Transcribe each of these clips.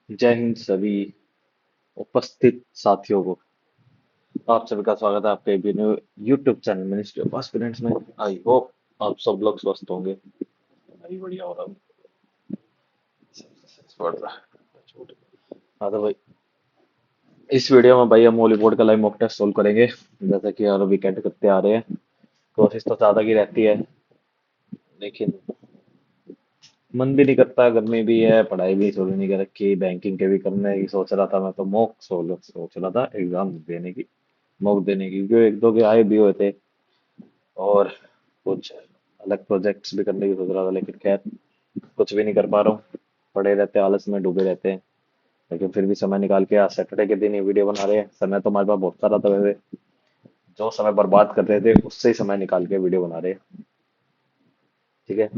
जय हिंद सभी उपस्थित साथियों को। आप सभी का स्वागत है आपके भी new YouTube channel ministry of aspirants में। आई होप आप सब लोग स्वस्थ होंगे। मैं भी बढ़िया हो रहा हूँ। बढ़ रहा है। हाँ तो भाई, इस वीडियो में भाई हम हॉलीवुड का लाइव मॉक टेस्ट सोल्व करेंगे जैसे कि हर वीकेंड करते आ रहे हैं। कोशिश तो ज्यादा की रहती है, लेकिन मन भी नहीं करता। गर्मी भी है, पढ़ाई भी थोड़ी नहीं कर रखी, बैंकिंग के भी करने की सोच रहा था। मैं तो मॉक सोच रहा था एग्जाम देने की, मॉक देने की, क्योंकि एक दो के आए भी हुए थे और कुछ अलग प्रोजेक्ट्स भी करने की सोच रहा था। लेकिन खैर, कुछ भी नहीं कर पा रहा हूँ। पड़े रहते हैं, आलस में डूबे रहते हैं। लेकिन फिर भी समय निकाल के आज सैटरडे के दिन ये वीडियो बना रहे हैं। समय तो हमारे पास बहुत सारा था वैसे, जो समय बर्बाद कर रहे थे उससे ही समय निकाल के वीडियो बना रहे हैं। ठीक है,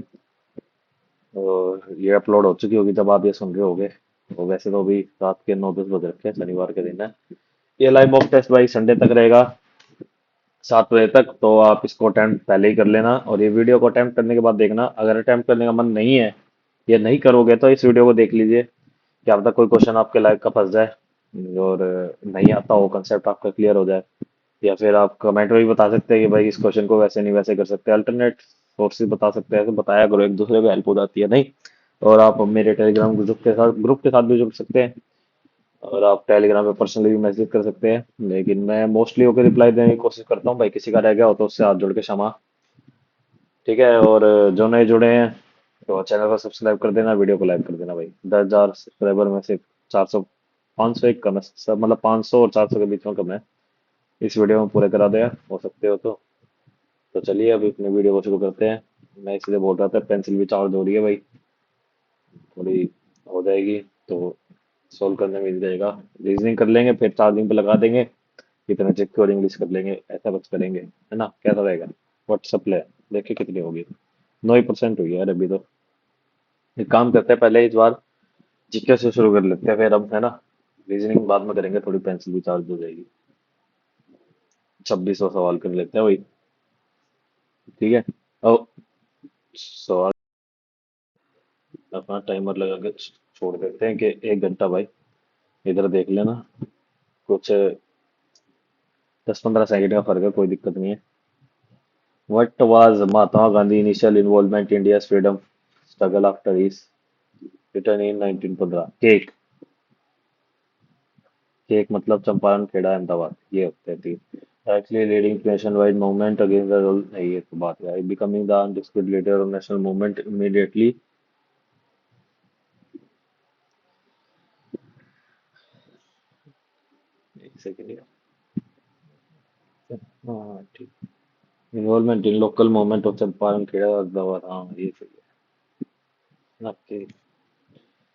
और ये अपलोड हो चुकी होगी जब आप ये सुन रहे होगे। तो वैसे तो अभी रात के 9-10 बज रखे हैं, शनिवार के दिन है। ये लाइव मॉक टेस्ट भाई संडे तक रहेगा, 7 बजे तक। तो आप इसको अटेम्प्ट पहले ही कर लेना, और ये वीडियो को अटेम्प्ट करने के बाद देखना। अगर अटेम्प्ट करने का मन नहीं है या नहीं करोगे तो इस वीडियो को देख लीजिए, क्या पता कोई क्वेश्चन आपके लाइफ का फंस जाए और नहीं आता हो, कंसेप्ट आपका क्लियर हो जाए। या फिर आप कमेंट में भी बता सकते हैं कि भाई इस क्वेश्चन को वैसे नहीं वैसे कर सकते, अल्टरनेट सोर्सेज बता सकते हैं। ऐसे बताया करो, एक दूसरे को हेल्प हो जाती है नहीं। और आप मेरे टेलीग्राम ग्रुप के साथ भी जुड़ सकते हैं, और आप टेलीग्राम पे पर्सनली भी मैसेज कर सकते हैं। लेकिन मैं मोस्टली होकर रिप्लाई देने की कोशिश करता हूँ भाई। किसी का रह गया हो तो उससे हाथ जोड़ के क्षमा। ठीक है, और जो नए जुड़े हैं तो चैनल को सब्सक्राइब कर देना, वीडियो को लाइक कर देना भाई। 10,000 सब्सक्राइबर में से 400, 500 एक कम है सब, मतलब 500 और 400 के बीच में कम है। इस वीडियो में पूरे करा दिया हो सकते हो तो चलिए अभी अपने वीडियो को शुरू करते हैं। मैं इसलिए बोल रहा था, पेंसिल भी चार्ज हो रही है भाई, थोड़ी हो जाएगी तो सोल्व करने में मिल जाएगा। रीजनिंग कर लेंगे, फिर चार्जिंग पे लगा देंगे, कितने चेक और इंग्लिश कर लेंगे। ऐसा बस करेंगे, है ना? कैसा रहेगा? व्हाट्सअप ले देखिए कितनी होगी। 9% हुई है यार अभी तो। एक काम करते हैं, पहले इस बार जीके से शुरू कर लेते हैं, फिर अब है ना रीजनिंग बाद में करेंगे, थोड़ी पेंसिल भी चार्ज हो जाएगी। 2600 सवाल कर लेते हैं वही। ठीक है, ओ सवाल अपना टाइमर लगा के छोड़ देते हैं कि 1 घंटा भाई। इधर देख लेना, कुछ 10-15 सेकंड का फर्क है, कोई दिक्कत नहीं है। What was Mahatma Gandhi initial involvement in India's freedom struggle after his return in 1915? Cake, cake मतलब चंपारण, खेड़ा, अहमदाबाद, ये होते हैं तीन। Actually leading nationwide movement against the rule, नहीं ये तो बात है। Becoming the undisputed leader of national movement immediately। एक सेकंड। हाँ ठीक। Involvement in local movement of Champaran, Kheda, Ahmedabad, हाँ ये सही है। Okay.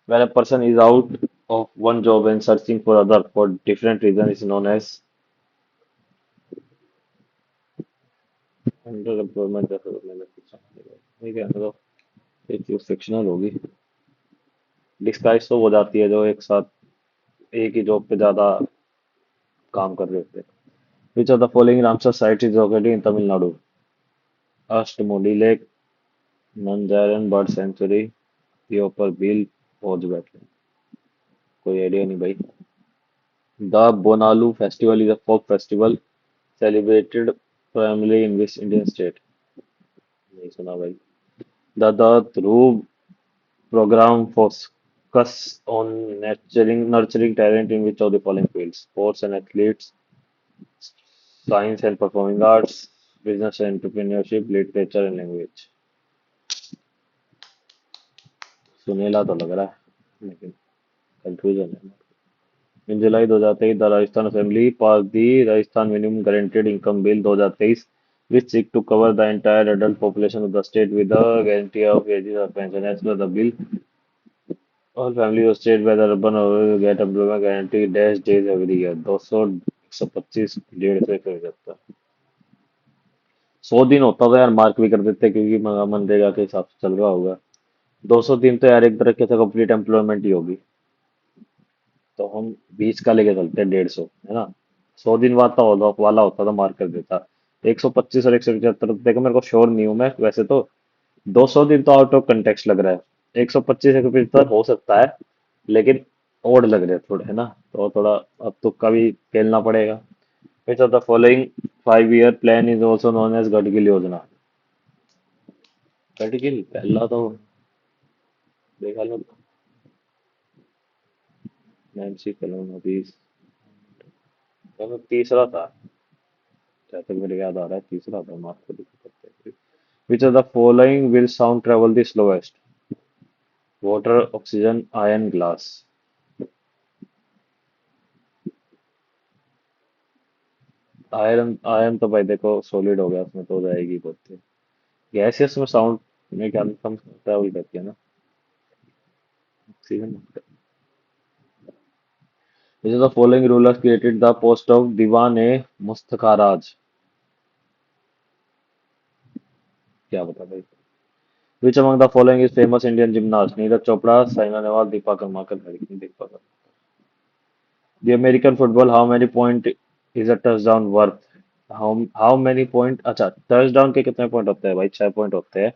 When a person is out of one job and searching for other for different reason is known as under employment. जैसे तो मैंने कुछ समझ नहीं, ठीक है तो एक चीज सेक्शनल होगी। डिस्गाइज तो हो जाती है जो एक साथ एक ही जॉब पे ज्यादा काम कर रहे होते हैं। Which of the following Ramsar site is located in Tamil Nadu? Ashtamudi lake, Nanjarayan bird sanctuary, योपर बिल, फौज बैटल। कोई आइडिया नहीं भाई। The Bonalu festival is a folk festival celebrated primarily in which Indian state? नहीं सुना भाई। The Dhruv program focus on nurturing talent in which of the following fields? Sports and athletes, science and performing arts, business and entrepreneurship, literature and language। सुनेला तो लग रहा है, लेकिन confusion है। इन जुलाई 2023 the Rajasthan assembly pass the Rajasthan minimum guaranteed income bill 2023 which seek to cover the entire adult population of the state with a guarantee of wages or pension. As per the bill, all families of state whether urban or rural get employment guarantee dash days every year। 200, 125, 150, 175। 100 दिन होता था यार, mark भी कर देते क्योंकि मनरेगा के हिसाब से चल रहा होगा। 200 दिन तो यार एक तरह से कंप्लीट एम्प्लॉयमेंट ही होगी। तो हम 20 का लेके चलते हैं, 150, है ना? 100 दिन बाद तो वाला होता था, मार्क कर देता। 125 और 175 देखो, मेरे को श्योर नहीं हूँ मैं वैसे तो। 200 दिन तो आउट ऑफ कंटेक्स्ट लग रहा है। 125, 175 हो सकता है, लेकिन ओड लग रहे हैं थोड़े, है ना? तो थोड़ा अब तुक्का भी खेलना पड़ेगा। Which of the following 5 year plan is also known as Gadgil योजना? गडगिल पहला तो देखा लो, नैन्सी कलोन अभी, तीसरा था, जहाँ तक मेरे याद आ रहा है तीसरा था, मार्क को दिक्कत करते हैं। Which of the following will sound travel the slowest? Water, oxygen, ion, glass. Iron, ion तो भाई देखो सॉलिड हो गया, उसमें तो हो जाएगी बहुत। गैसियस में साउंड में क्या कम ट्रेवल करती है ना, oxygen. Which of the following rulers created the post of Diwan e Mustakhraj? क्या बता भाई? Which among the following is famous Indian gymnast? Neeraj Chopra, Saina Nehwal, Dipa Karmakar, Hari Dipa. The American football, how many point is a touchdown worth? How many point? अच्छा, touchdown के कितने point होते हैं भाई? 6 point होते हैं,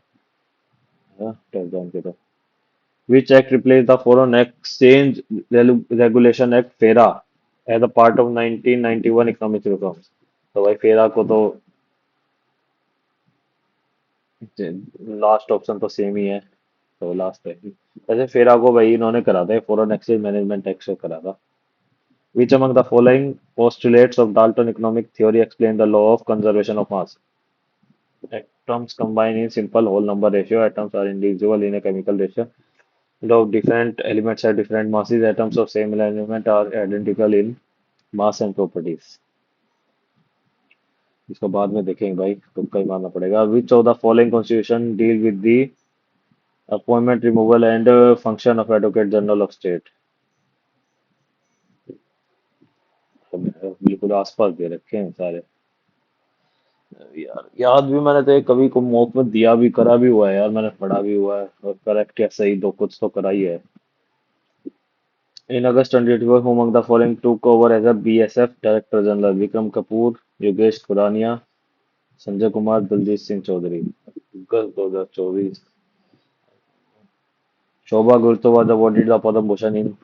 टचडाउन के तो। Which act replaced the Foreign Exchange Regulation Act FERA as a part of 1991 economic reforms? तो भाई फेरा को तो लास्ट ऑप्शन तो सेम ही है, तो लास्ट है। वैसे फेरा को भाई इन्होंने करा था, फॉरेन एक्सचेंज मैनेजमेंट एक्ट से करा था। Which among the following postulates of Dalton economic theory explain the law of conservation of mass? Atoms combine in simple whole number ratio. Atoms are indivisible in a chemical ratio. Though different elements have different masses, atoms of same element are identical in mass and properties. इसको बाद में देखेंगे भाई, तुक्का ही मारना पड़ेगा। Which of the following constitution deal with the appointment, removal and function of Advocate General of State? तो बिल्कुल आसपास दे रखे हैं सारे। यार याद भी मैंने तो ये कभी को मौक में दिया भी, करा भी हुआ है यार, मैंने पढ़ा भी हुआ है, और करेक्ट या सही दो कुछ तो करा ही है। इन अगस्त 2024 who among the following took over as a BSF director general? Vikram Kapoor, Yogesh Khurania, Sanjay Kumar, Daljeet Singh Chaudhary. अगस्त 2024। Shobha Gurtu awarded the Padma Bhushan in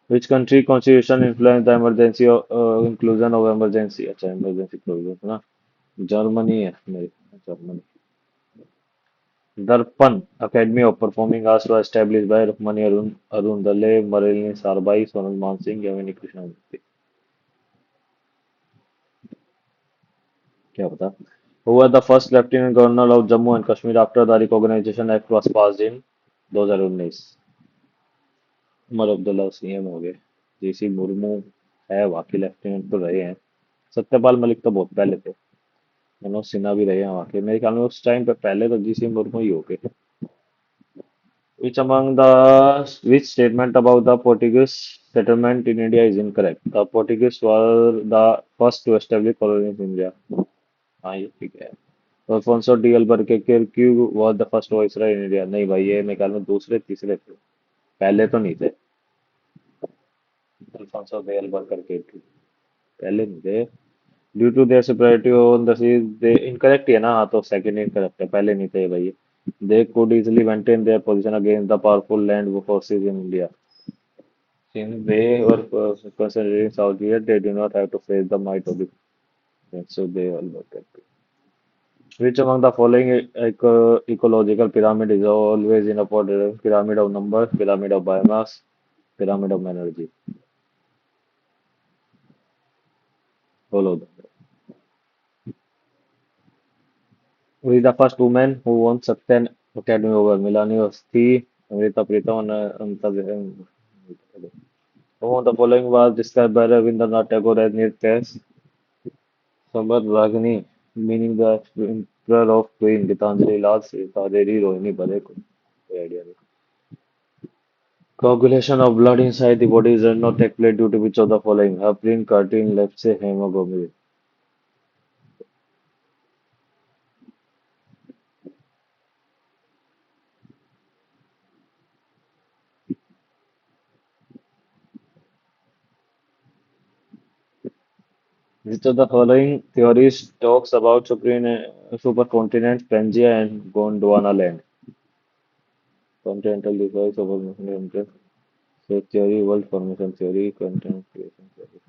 which country constitution influenced the emergency inclusion of emergency? अच्छा, emergency provision ना, जर्मनी है मेरी, Germany. Darpana academy of performing arts was established by Rukmini Arundale, Mrinalini Sarabhai, Sonal Mansingh, Yamini Krishnamurthy. क्या बता? Who was the first Lieutenant Governor of Jammu and Kashmir after the Recognition Act was passed in 2019? Omar Abdullah CM हो गए। GC Murmu है, बाकी लेफ्टिनेंट तो रहे हैं। सत्यपाल मलिक तो बहुत पहले थे। मनोज सिन्हा भी रहे हैं वहाँ के, मेरे ख्याल में उस टाइम पे पहले तो जीसी मुर्मू ही हो गए। Which among which statement about the Portuguese settlement in India is incorrect? The Portuguese were the first to establish colonies in India. हाँ ये ठीक है। Alfonso de Albuquerque was the first viceroy in India? नहीं भाई, ये मेरे ख्याल में दूसरे तीसरे थे, पहले तो नहीं थे। अल्फोंसो डी अल्बुकर्क पहले नहीं थे। Due to their superiority on the sea, they incorrect है ना? हाँ तो सेकंड इनकरेक्ट है, पहले नहीं थे भाई। They could easily maintain their position against the powerful land forces in India. Since they were considering Saudi, they do not have to face the might of the French, so they all work at it. Which among the following ecological pyramid is always in a order? Pyramid of numbers, pyramid of biomass, pyramid of energy. Follow them. Who is the first woman who won Satyan Academy Award? Milani Ostri, Amrita Pritam, and Anta. Who of the following was described by Rabindranath Tagore as Nirtes Sambaragini, meaning the emperor of Queen Gitanjali Lal Sitaderi Rohini Bale को कोई idea नहीं। Coagulation of blood inside the body does not take place due to which of the following? Heparin, creatine, left से hemoglobin. Which of the following theories talks about supercontinents Pangaea and Gondwana land? Continental device over continental. फिर theory, world formation theory, content creation theory.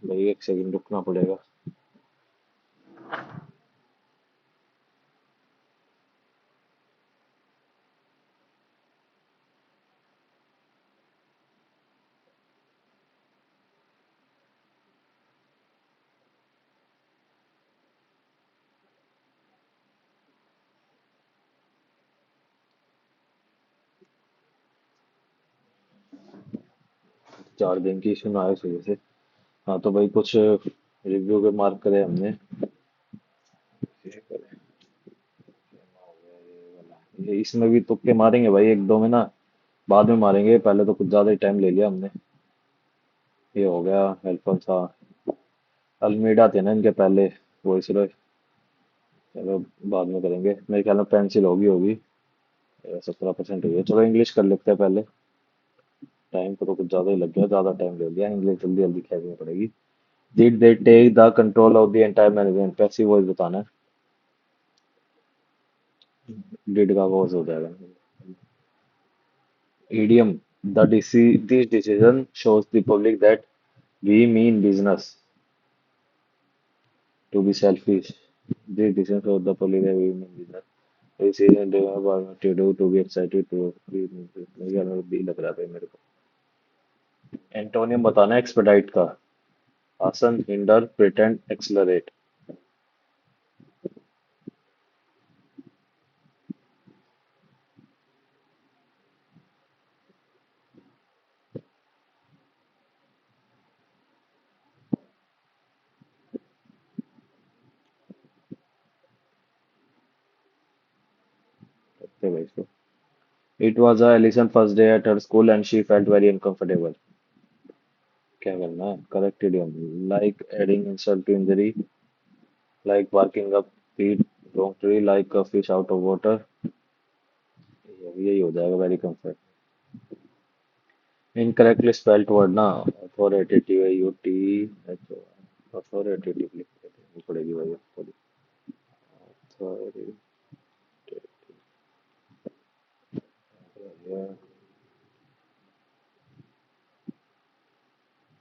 भाई एक second रुकना पड़ेगा। 4 दिन की issue ना आए सुबह से। हाँ तो भाई कुछ रिव्यू के मार्क करे हमने। ये करे, ये इसमें भी तुक्के मारेंगे भाई एक दो में ना, बाद में मारेंगे, पहले तो कुछ ज्यादा ही टाइम ले लिया हमने। ये हो गया हेल्पन सा। अल्मीडा थे ना इनके पहले, वो इसलिए। चलो बाद में करेंगे, मेरे ख्याल में पेंसिल होगी होगी। 17% हुई है, चलो इंग्लिश कर लेते हैं पहले। टाइम को तो कुछ ज्यादा ही लग गया, ज्यादा टाइम ले लिया, इंग्लिश जल्दी जल्दी खेलनी पड़ेगी। Did they take the control of the entire management, passive voice बताना है। डिड का वॉइस हो जाएगा। Idiom: this decision shows the public that we mean business. To be selfish. This decision shows the public that we mean business. This decision they have what to do, to be excited, to be भी लग रहा है मेरे को। Antonym बताना है expedite का। आसन, हिंडर, प्रिटेंड, एक्सलरेट। करते हैं भाई इसको। It was Allison's first day at her school and she felt very uncomfortable. क्या करना है? Correct idiom. Like adding insult to injury, like barking up the wrong tree, like a fish out of water. यही हो जाएगा, very comfort. Incorrectly spelled word ना, authoritative है, U T H O, authoritative लिखनी पड़ेगी भाई थोड़ी। अथॉरिटेटिव।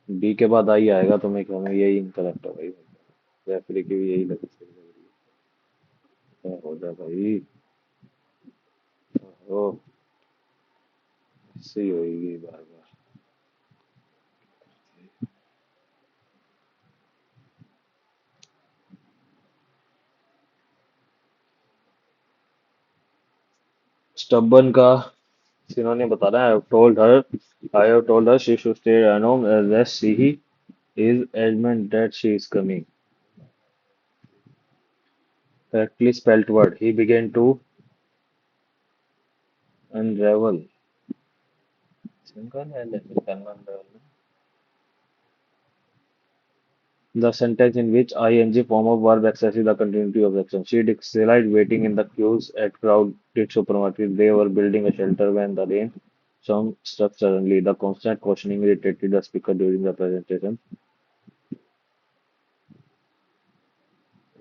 बी के बाद आई आएगा तो मैं कहूँगा यही इनकरेक्ट है भाई। रेफरी की भी यही लग सही लग रही है। हो जाए भाई। ओ, सही होगी बार बार। स्टबन का सिनोनिम बता रहा है। I have told her she should stay at home as she is adamant that she is coming. Correctly spelled word. He began to unravel. The sentence in which ing form of verb expresses the continuity of action. She disliked waiting in the queues at crowded supermarkets. They were building a shelter when the rain storm struck suddenly. The constant cautioning irritated the speaker during the presentation.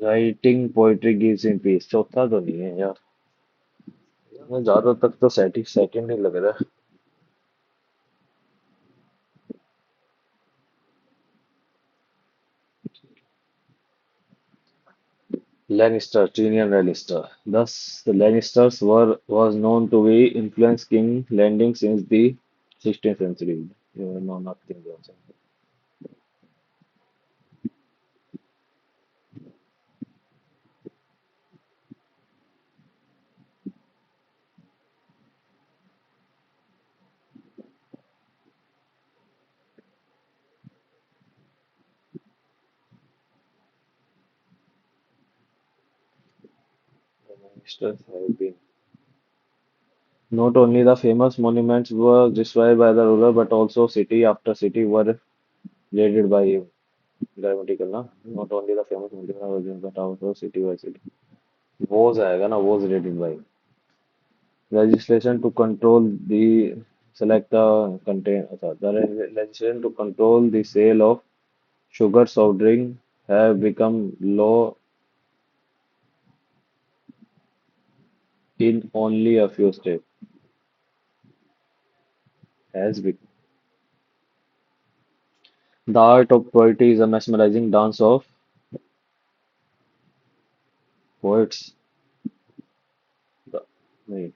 Writing poetry gives him peace. चौथा तो नहीं है यार, मैं ज्यादा तक तो second ही लग रहा है। Lannister, Tyrion Lannister. Thus, the Lannisters were was known to be influence King Landing since the 16th century. You know nothing else. The Lannisters have been. Not only the famous monuments were destroyed by the ruler, but also city after city were raided by him. Grammatical ना? Not only the famous monuments, but also city by city. Wars आएगा ना? Wars raided by him. Legislation to control the select the contain. Legislation to control the sale of sugar soft drink have become law in only a few states. Has been. The art of poetry is a mesmerizing dance of poets. The wait,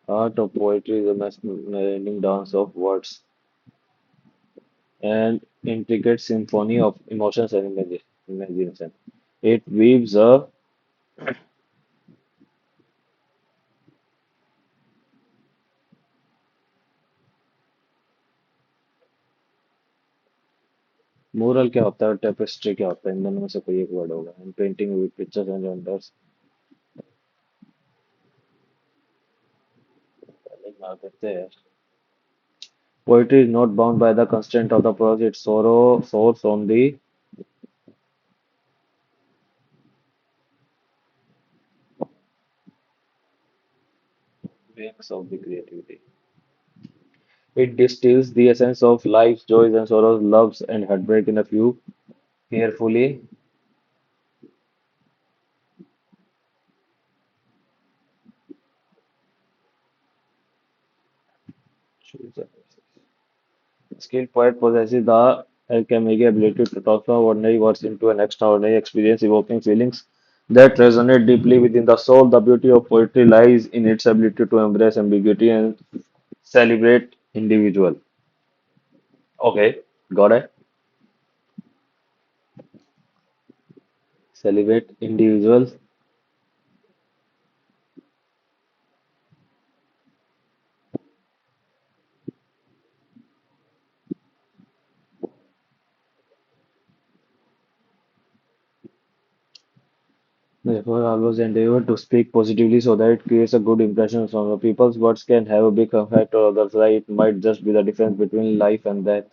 art of poetry is a mesmerizing dance of words and intricate symphony of emotions and imagination. It weaves a mural क्या होता है tapestry क्या होता है इन दोनों में से कोई एक वर्ड होगा and painting with pictures and genders ना करते हैं poetry is not bound by the constraint of the prose its sorrow source on the wings of the creativity. It distills the essence of life's joys and sorrows, loves and heartbreak in a few carefully chosen. Skilled poet possesses the alchemic ability to transform ordinary words into an extraordinary experience, evoking feelings that resonate deeply within the soul. The beauty of poetry lies in its ability to embrace ambiguity and celebrate individual. Okay, got it. Celebrate individuals. Therefore, always endeavor to speak positively so that it creates a good impression on the people's words can have a big effect or others. Like it might just be the difference between life and death.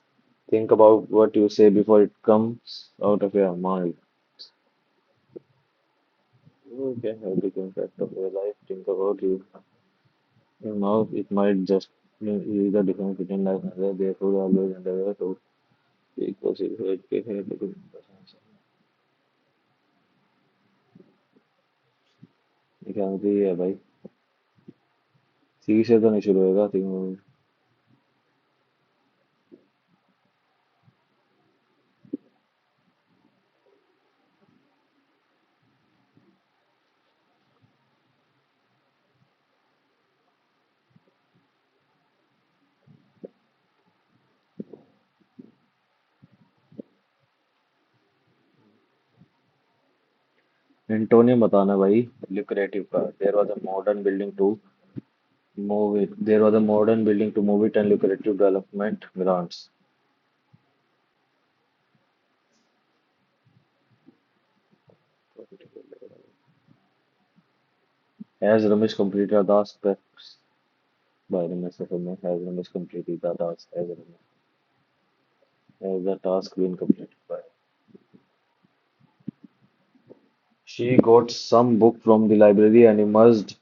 Think about what you say before it comes out of your mouth. You can have big impact of your life. Think about your mouth. It might just be the difference between life and death. Therefore, always endeavor to speak positively. It can have a good impression. ये क्या होती है भाई सी से तो नहीं शुरू होगा think एंटोनियम बताना भाई lucrative का there was a modern building to move it there was a modern building to move it and lucrative development grants as Ramesh completed the aspects by Ramesh Safame has Ramesh completed the task has the task been completed by she got some book from the library and immersed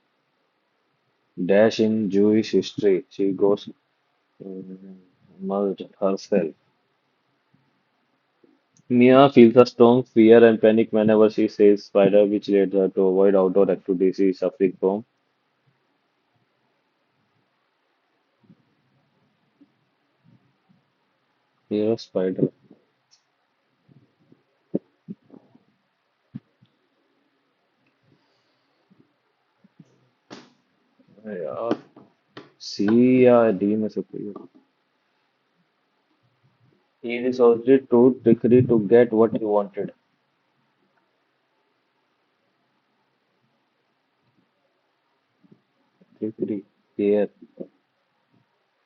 dash in Jewish history she goes immersed herself Mia feels a strong fear and panic whenever she sees spider, which leads her to avoid outdoor activities she is suffering from. Fear of spider. यार सी या D में से कोई हो. He resorted to trickery to get what he wanted. Trickery, fear,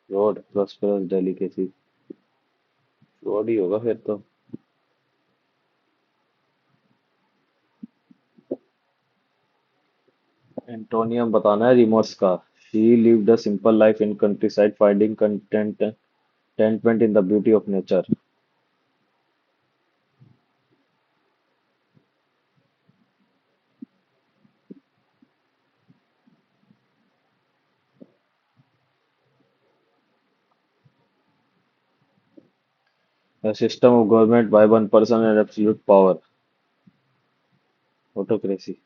fraud, prosperous delicacy. Fraud ही होगा फिर तो. एंटोनियम बताना है रिमोर्स का. She lived a simple life in countryside, finding contentment in the beauty of nature. A system of government by one person and absolute power. Autocracy.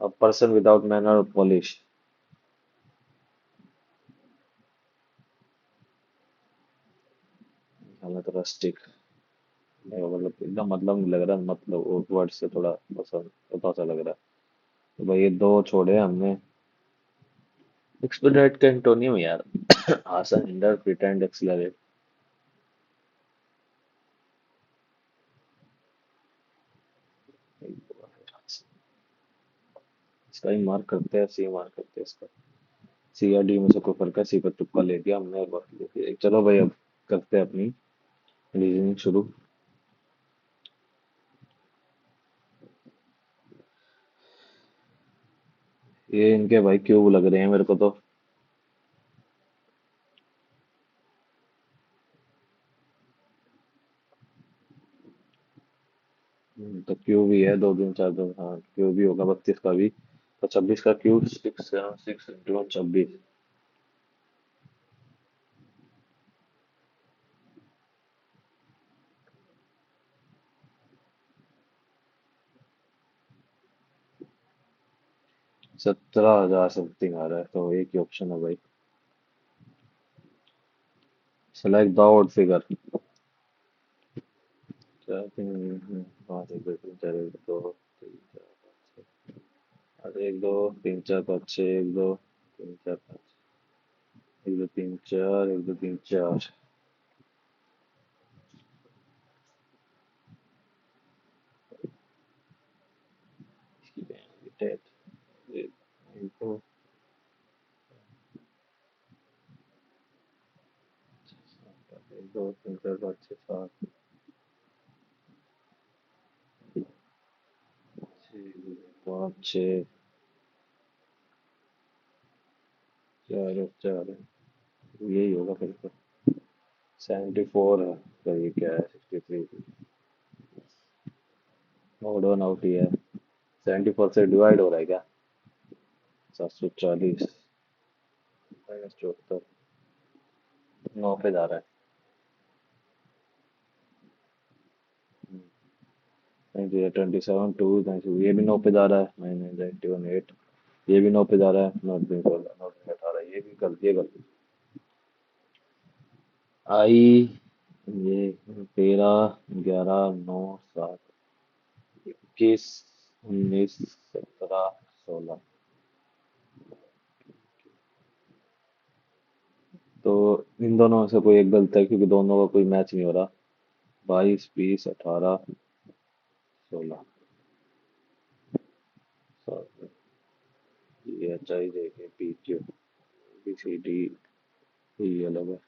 A person without manner or polish. हमें तो rustic मतलब एकदम मतलब नहीं लग रहा, मतलब वो वर्ड से थोड़ा पसंद पता सा लग रहा है। तो भाई ये दो छोड़े हमने। एक्सपेडिट का एंटोनियम यार। आसन, हिंडर, प्रिटेंड, एक्सीलरेट। इसका ही मार्क करते हैं, सी मार्क करते हैं इसका। सी या डी में से कोई फर्क है, सी पर तुक्का ले दिया हमने और बाकी चलो भाई अब करते हैं अपनी रीजनिंग शुरू। ये इनके भाई क्यूब लग रहे हैं मेरे को तो। तो क्यूब ही है, दो तीन चार दो, हाँ क्यूब ही होगा 32 का भी। तो 26 का क्यूब, 6 6 इंटू 26।17,000 समथिंग आ रहा है, तो एक ही ऑप्शन है भाई। Select the odd figure. चार तीन, पाँच, एक दो तीन चार, एक दो तीन चार पाँच छः, अरे एक दो तीन चार पाँच छः, एक दो तीन चार पाँच, एक दो तीन चार, एक दो तीन चार। इसकी बहन की टेट। एक एक दो एक दो तीन चार पाँच छः सात, छः पाँच छः, चार और चार है। यही होगा फिर तो। 74 है, तो ये क्या है 63। ओड वन आउट ही है। 74 से डिवाइड हो रहा है क्या? 740 -74, 9 पे जा रहा है। Thank you 27 too, thank you. ये भी 9 पे जा रहा है। 9 9 91 8। ये भी 9 पे जा रहा है। नॉट बिंग 16, नॉट बिंग 18, ये भी गलती है, गलती। आई, ये 13 11 9 7 21 19 17 16। तो इन दोनों में से कोई एक गलत है, क्योंकि दोनों का कोई मैच नहीं हो रहा। 22 20 18 16। ये H I J K P Q B C D, E अलग है।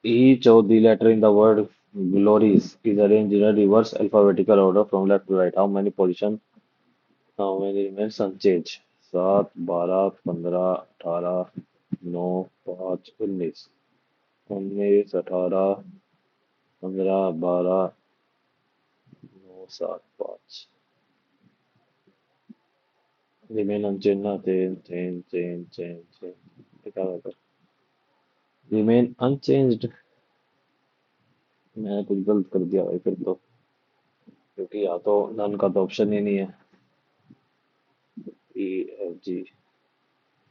Each of the letter in the word glories is arranged in a reverse alphabetical order from left to right. How many position? How many remains unchanged? 7 12 15 18 9 5 19। 19 18 15 12 9 7 5। Remain unchanged ना, change। क्या होगा? Remain unchanged। मैंने कुछ गलत कर दिया भाई फिर तो, क्योंकि या तो नन का तो ऑप्शन ही नहीं है। E F G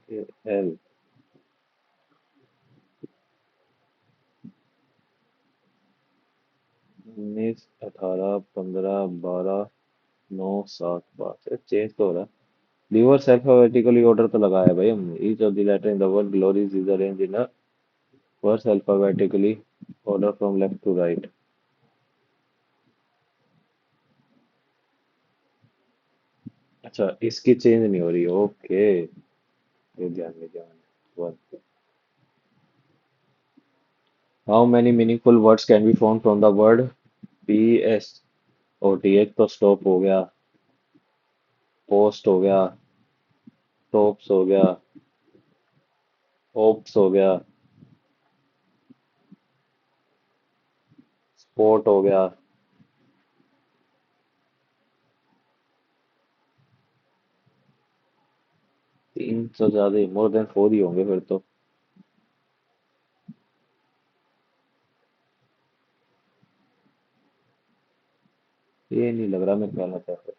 L. 19 18 15 12 9 7 5। Change तो हो रहा है। रिवर्स अल्फाबेटिकली ऑर्डर तो लगाया है भाई हमने। Each of the letter in the word glories is arrange in a reverse alphabetically order from left to right. अच्छा, इसकी चेंज नहीं हो रही, ओके। ये ध्यान में, ध्यान में। How many meaningful words can be found from the word P S O T? एक तो स्टॉप हो गया, पोस्ट हो गया, टॉप्स हो गया, होप्स हो गया, स्पोर्ट हो गया। 3 से ज्यादा ही, मोर देन 4 ही होंगे फिर तो। ये नहीं लग रहा मेरे ख्याल से फिर।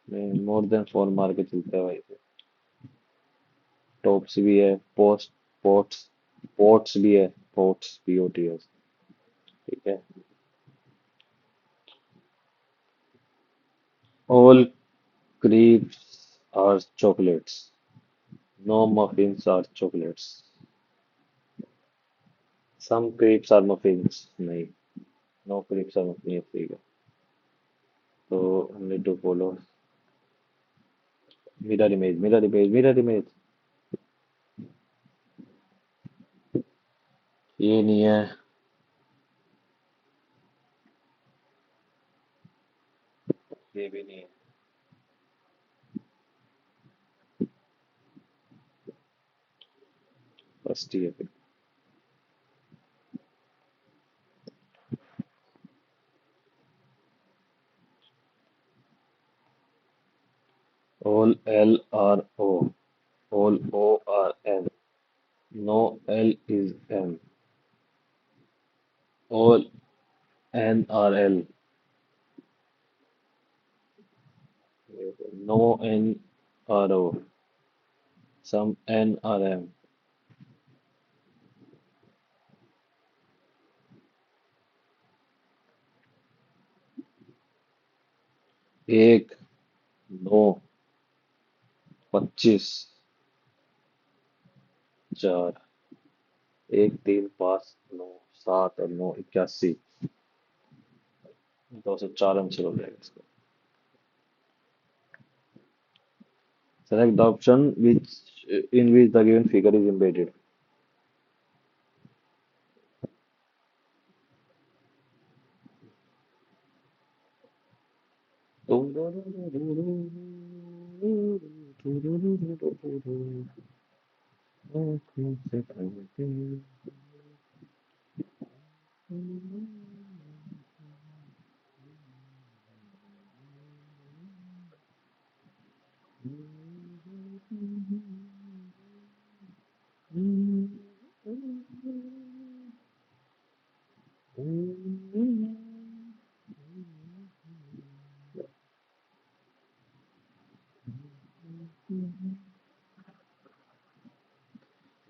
नहीं, मोर देन 4 मार के चलता है भाई। टॉप्स भी है, पोस्ट, पोट्स, पोट्स भी है, पोट्स, POTS। ठीक है। All crepes are chocolates, no muffins are chocolates, some crepes are muffins, नहीं, नो क्रीप्स आर मफिन्स, ठीक है। तो need to follow mirror image, mirror image, mirror image. ये नहीं है। ये भी नहीं है। फर्स्ट ही है फिर। All LRO, all ORN, no L is M, all NRL, no NRO, some NRM। एक, नौ, 25, चार, एक, तीन, पाँच, नौ, सात और नौ 81, 204 आंसर हो जाएगा इसका। Select the option which in which the given figure is embedded.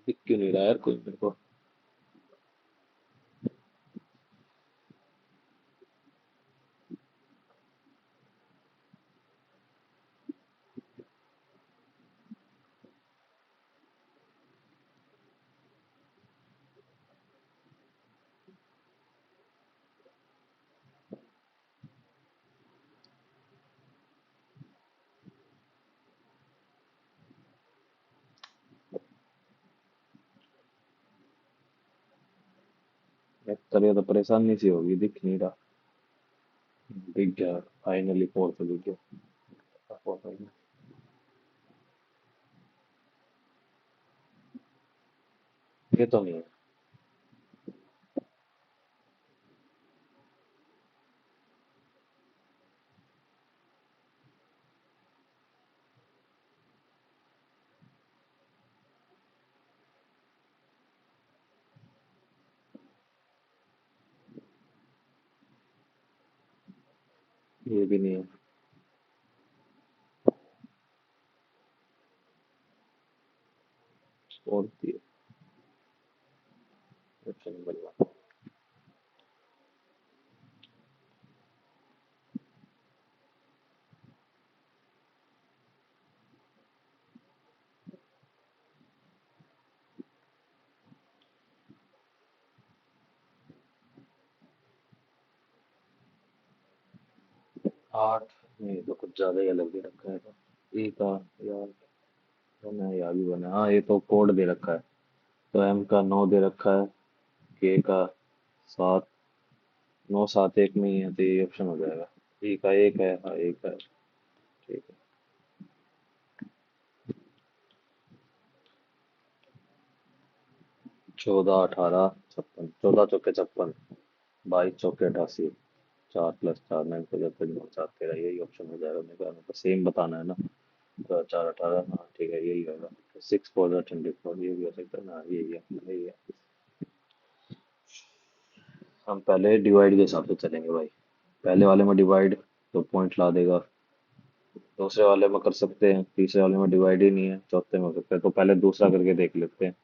दिख क्यों नहीं रहा यार कोई मेरे को। एक तरह तो परेशानी सी होगी, दिख नहीं रहा। दिख गया फाइनली, फोर पे दिख गया। फोर पे गया। ये तो नहीं है। ये भी नहीं है। फोर दिए। Option number 1। 8। नहीं तो कुछ ज्यादा ही अलग दे रखा है। तो ए का, यार बना है, या भी बना है। हाँ, ये तो कोड दे रखा है। तो M का 9 दे रखा है, K का 7, 9 7 एक में ही है, तो ये ऑप्शन हो जाएगा। E का 1 है, हाँ 1 है। ठीक है। 14 18 56, 14 चौके 56, 22 चौके 88, 4 + 4 9 75 9 7 13, यही ऑप्शन हो जाएगा मेरे को। तो सेम बताना है ना। तो 4 18, हाँ ठीक है, यही होगा। 6 4 24, ये भी हो सकता है ना, यही है, यही है। हम पहले डिवाइड के हिसाब से चलेंगे भाई। पहले वाले में डिवाइड तो पॉइंट ला देगा। दूसरे वाले में कर सकते हैं, तीसरे वाले में डिवाइड ही नहीं है, चौथे में हो सकता है, तो पहले दूसरा करके देख लेते हैं।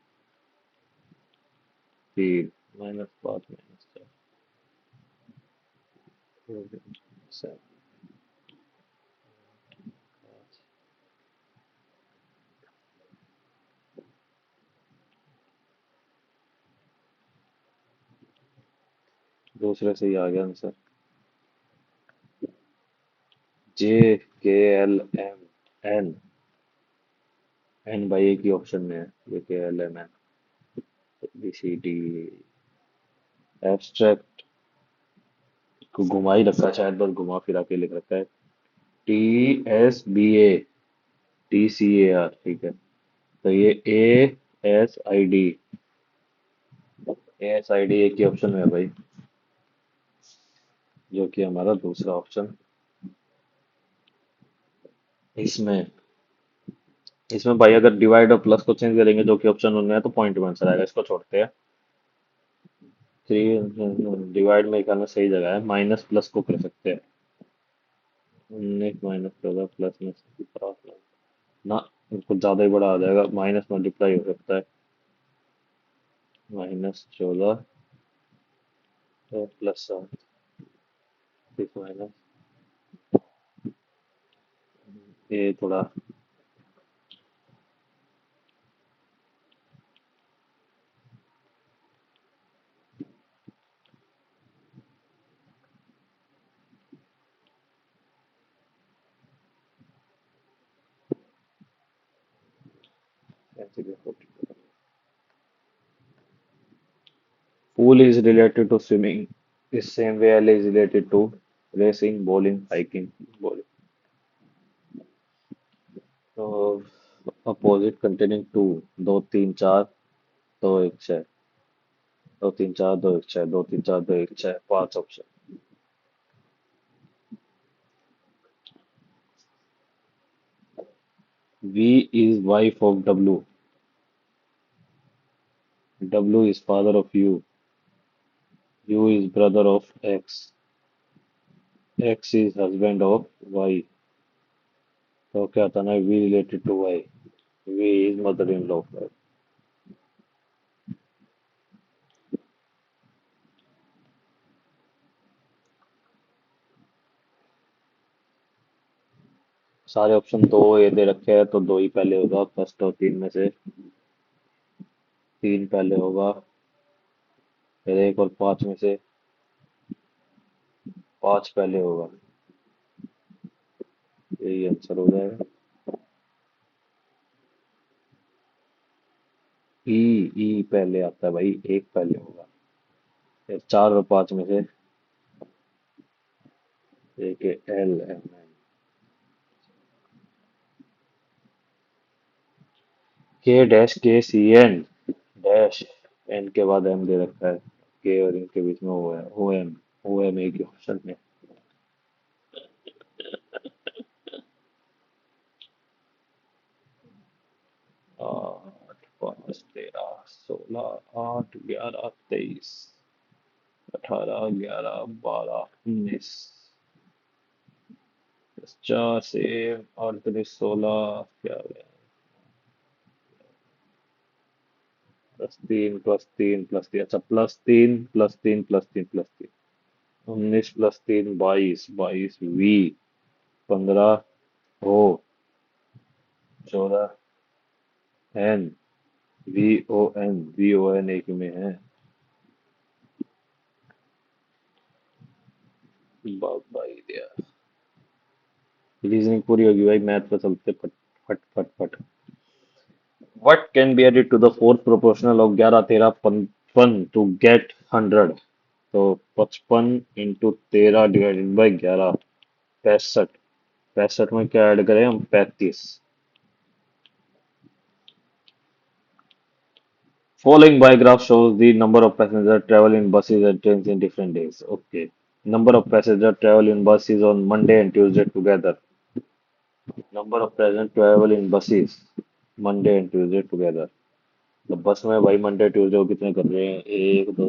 3 -5 -4 7। दूसरे से ही आ गया आंसर। JKLMN। एन भाई एक ही ऑप्शन में है, JKLMN। ABCD। एब्स्ट्रैक्ट को घुमा ही रखा है शायद, बस घुमा फिरा के लिख रखा है। TSBA। TCAR, ठीक है। तो ये ASID। ASID एक ही ऑप्शन में है भाई, जो कि हमारा दूसरा ऑप्शन। इसमें इसमें भाई अगर डिवाइड और प्लस को चेंज करेंगे, जो कि ऑप्शन उनमें है, तो पॉइंट में आंसर आएगा, इसको छोड़ते हैं। 3 डिवाइड में ख्याल में सही जगह है, माइनस प्लस को कर सकते हैं। 19 - 14 प्लस में 7 ना, कुछ ज्यादा ही बड़ा आ जाएगा, माइनस मल्टीप्लाई हो सकता है। -14 और +7। 6 माइनस, ये थोड़ा pool is related to swimming is same way L is related to racing, bowling, hiking, bowling. तो opposite containing two, 2 3 4, 2 1 6, 2 3 4 2 1 6, 2 3 4 2 1 6, 5 option. V is wife of W. W is father of U. U is brother of X. X is husband of Y. तो क्या था ना, V related to Y. V is mother-in-law of Y. सारे option दो ये दे रखे हैं, तो दो ही पहले होगा, फर्स्ट और तीन में से। तीन पहले होगा, फिर एक और पांच में से पांच पहले होगा। यही आंसर हो जाएगा। ई। ई पहले आता है भाई, एक पहले होगा। फिर चार और पांच में से एक है LMN। K-KCN डैश, एन के बाद एम दे रखा है, के और इनके बीच में वो है OM। OM एक ही ऑप्शन में। 8 5 13 16 8 11 23 18 11 12 19। 4 से 8 3 16, क्या हो गया? +3 +3 +3, अच्छा +3 +3 +3 +3। 19 + 3 22, 15 O, 14 N, VON एक ही में है। भाई दिया, रीजनिंग पूरी होगी भाई, मैथ पे चलते फट फट फट फट। What can be added to the fourth proportional of 11 13 55 to get 100? तो 55 × 13 ÷ 11, 65। 65 में क्या ऐड करें हम, 35। Following bar graph shows the number of passengers travel in buses and trains in different days. Okay. Number of passengers travel in buses on Monday and Tuesday together. Number of passengers travel in buses Monday and Tuesday together. तो बस में भाई Monday Tuesday को कितने कर रहे हैं, 1 2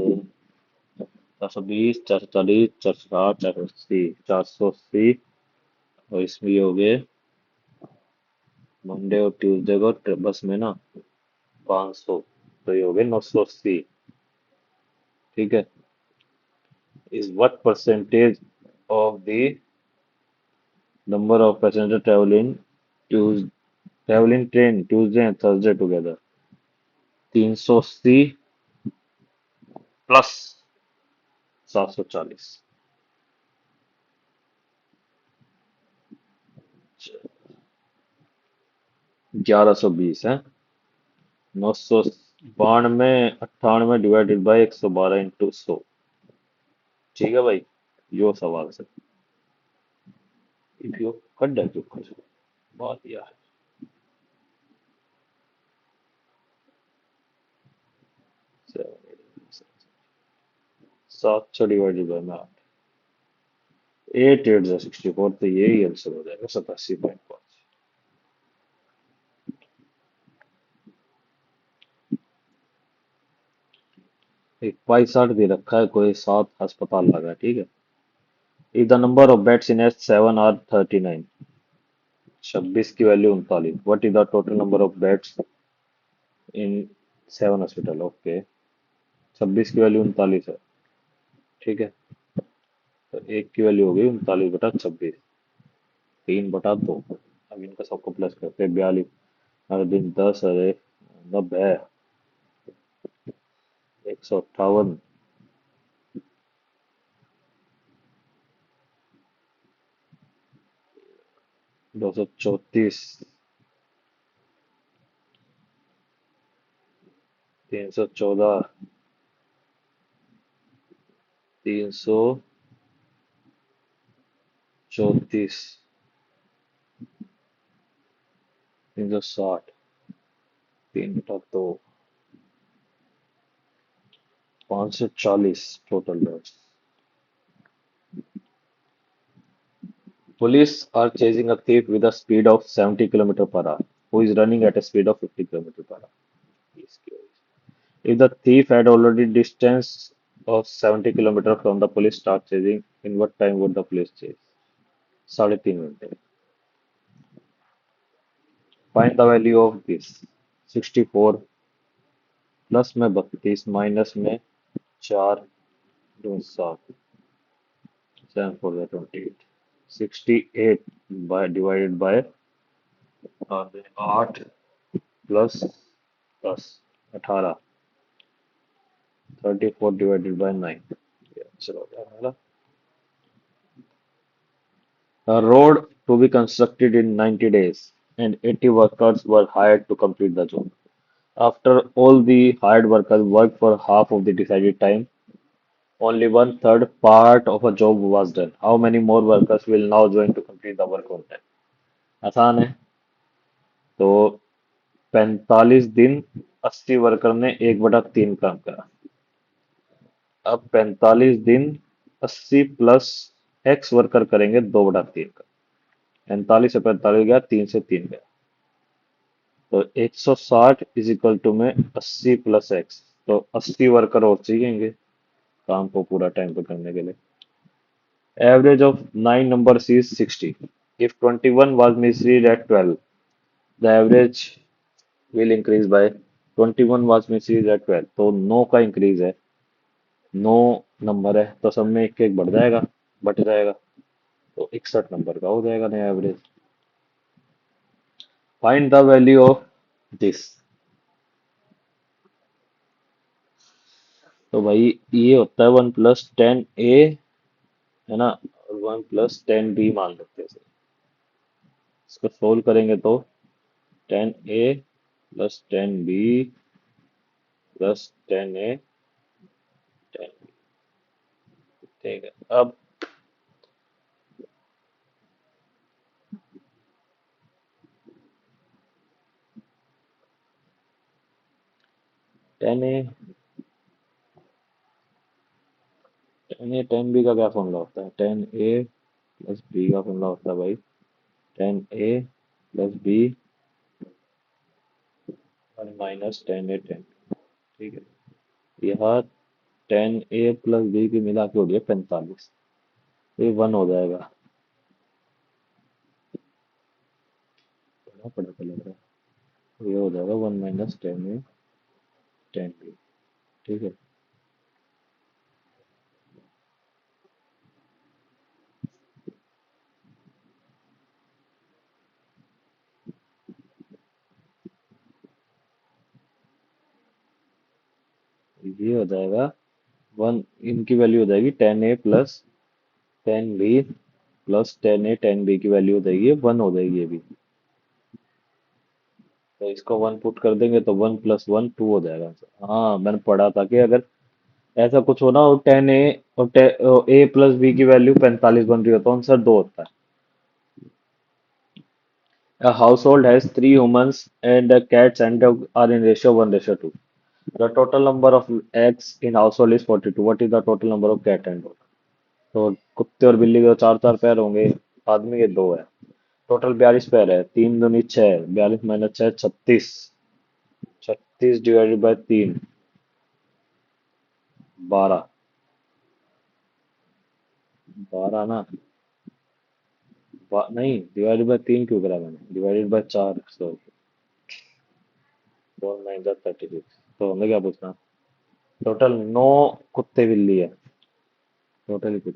420 440 460 480, 480, और इसमें ये हो गए मंडे और ट्यूसडे को बस में ना 500, तो ये हो गए 980। ठीक है। Is what percentage of the number of passenger travelling train Tuesday and Thursday together? 380 plus 740। 1120 है। 992 98 डिवाइडेड बाई 112 इंटू 100। ठीक है भाई, यो सवाल से इफ यू खड्डा क्यों कर बात यार। 700 डिवाइडेड बाई में 8 8 64, तो यही आंसर हो जाएगा 87.5। एक पाई चार्ट दे रखा है, कोई 7 अस्पताल लगा है, ठीक है। If the number of beds in S7 are 39, 26 की value 39, what is the total number of beds in 7 hospital? Okay, 26 की वैल्यू 39 है। ठीक है, तो एक की वैल्यू होगी 39/26, 3/2। अब इनका सबको प्लस करते हैं, 42। अरे दिन 10, अरे 90, 158, 234, 314, 334, 360, 3/2, 540 total beds. Police are chasing a thief with a speed of 70 km per hour, who is running at a speed of 50 km per hour. He's curious. If the thief had already distance of 70 km from the police start chasing, in what time would the police chase? 3.5 घंटे। Find the value of this। 64 plus में 32 minus में 4 2 7, 7 4 28, 68 by divided by 8 plus 10 18, 34 divided by 9। चलो यार, a road to be constructed in 90 days and 80 workers were hired to complete the job. After all the hired workers worked for half of the decided time, only one third part of a job was done. How many more workers will now join to complete the work on time? आसान है। तो 45 दिन 80 worker ने 1/3 काम करा। अब 45 दिन 80 plus x worker करेंगे 2/3 का। 45 से 45 गया, 3 से 3 गया, तो 160 इज इक्वल टू में 80 प्लस एक्स, तो 80 वर्कर और चाहिएंगे काम को पूरा टाइम पे करने के लिए। Average of 9 numbers is 60। If 21 was misread at 12, the average will increase by 21 was misread at 12, तो 9 का इंक्रीज है। 9 नंबर है तो सब में एक एक बढ़ जाएगा, बट जाएगा, तो 61 नंबर का हो जाएगा नया average. Find the value of this. तो भाई ये होता है 1 + 10a, है ना, और 1 + 10b मान लेते हैं इसे। इसको सोल्व करेंगे तो 10a + 10b + 10a 10। ठीक है, अब 10a 10b का क्या फॉर्मूला होता है? 10a + b का फॉर्मूला होता है भाई 10a + b और माइनस 10a 10। ठीक है, यहाँ 10a + b की मिला के हो गया 45, ये 1 हो जाएगा। हाँ, पढ़ा तो लग रहा है। ये हो जाएगा 1 - 10 A 10 B। ठीक है। ये हो जाएगा वन, इनकी वैल्यू हो जाएगी 10A + 10B + 10A 10B की वैल्यू हो जाएगी 1 हो जाएगी ये भी। तो इसको 1 पुट कर देंगे तो 1 + 1 2 हो जाएगा आंसर। हाँ, मैंने पढ़ा था कि अगर ऐसा कुछ हो ना और 10A और A + B की वैल्यू 45 बन रही हो तो आंसर 2 होता है। A household has 3 humans and a cat and dog are in ratio 1:2. The total number of eggs in household is 42. What is the total number of cat and dog? तो कुत्ते और बिल्ली के तो चार चार पैर होंगे, आदमी के दो है। टोटल 42 पैर है, 3 दूनी 6, 42 - 6 36। 36 डिवाइडेड बाय 3 12। 12 ना, नहीं डिवाइडेड बाय 3 क्यों करा मैंने, डिवाइडेड बाय 4। सो 4 - 9 = 36। तो हमें क्या पूछना, टोटल 9 कुत्ते बिल्ली है टोटल कुछ।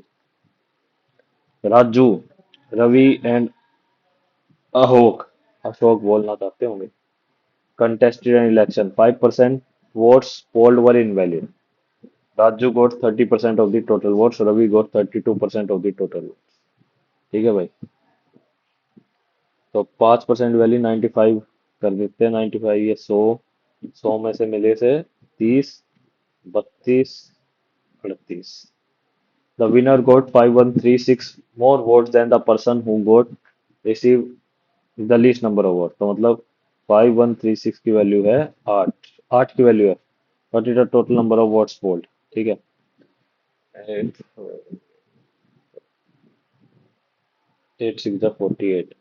राजू, रवि एंड अहोक, अशोक बोलना चाहते होंगे, contested an election, 5% votes polled were invalid. Raju got 30% of the total votes, Ravi got 32% of the total votes। ठीक है भाई। तो 5% वैल्यू 95 कर देते हैं, 95 ये 100, 100 में से मिले से 30, 32, 38। The winner got 5136 more votes than the person who got received the least number of vote. तो मतलब 5136 की वैल्यू है 8, 8 की वैल्यू है। What is the total number of votes polled. ठीक है। 8 × 6 = 48,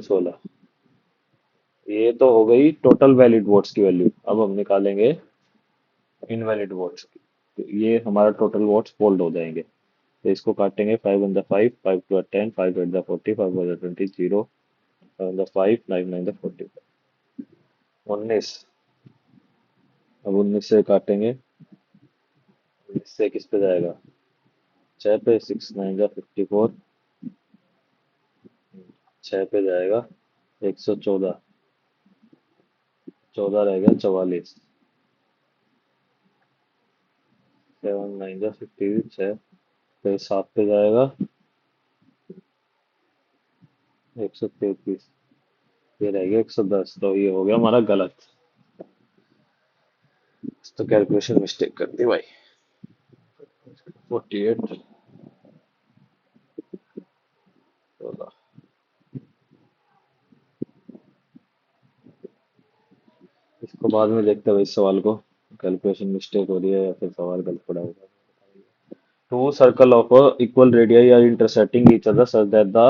16। ये तो हो गई टोटल वैलिड वोट्स की वैल्यू। अब हम निकालेंगे इनवैलिड वोट्स की। तो ये हमारा टोटल वोट्स पोल्ड हो जाएंगे। तो इसको काटेंगे, 5 × 5, 5 × 10, 5 × 40, 5 × 20, 0, 5 × 5, 9 × 9 = 45। 19। अब 19 से काटेंगे, 19 से किस पे जाएगा, 6 पे, 6 × 9 = 54। 6 पे जाएगा 114, 14 रह गया 44। 7 × 9 = 56। फिर 7 पे जाएगा 133, ये रह गया 110। तो ये हो गया हमारा गलत। तो कैलकुलेशन मिस्टेक कर दी भाई। 48, 16। इसको बाद में देखते हैं भाई, इस सवाल को कैलकुलेशन मिस्टेक हो रही है या फिर सवाल गलत पड़ा होगा। Two circle of equal radii are intersecting each other such that the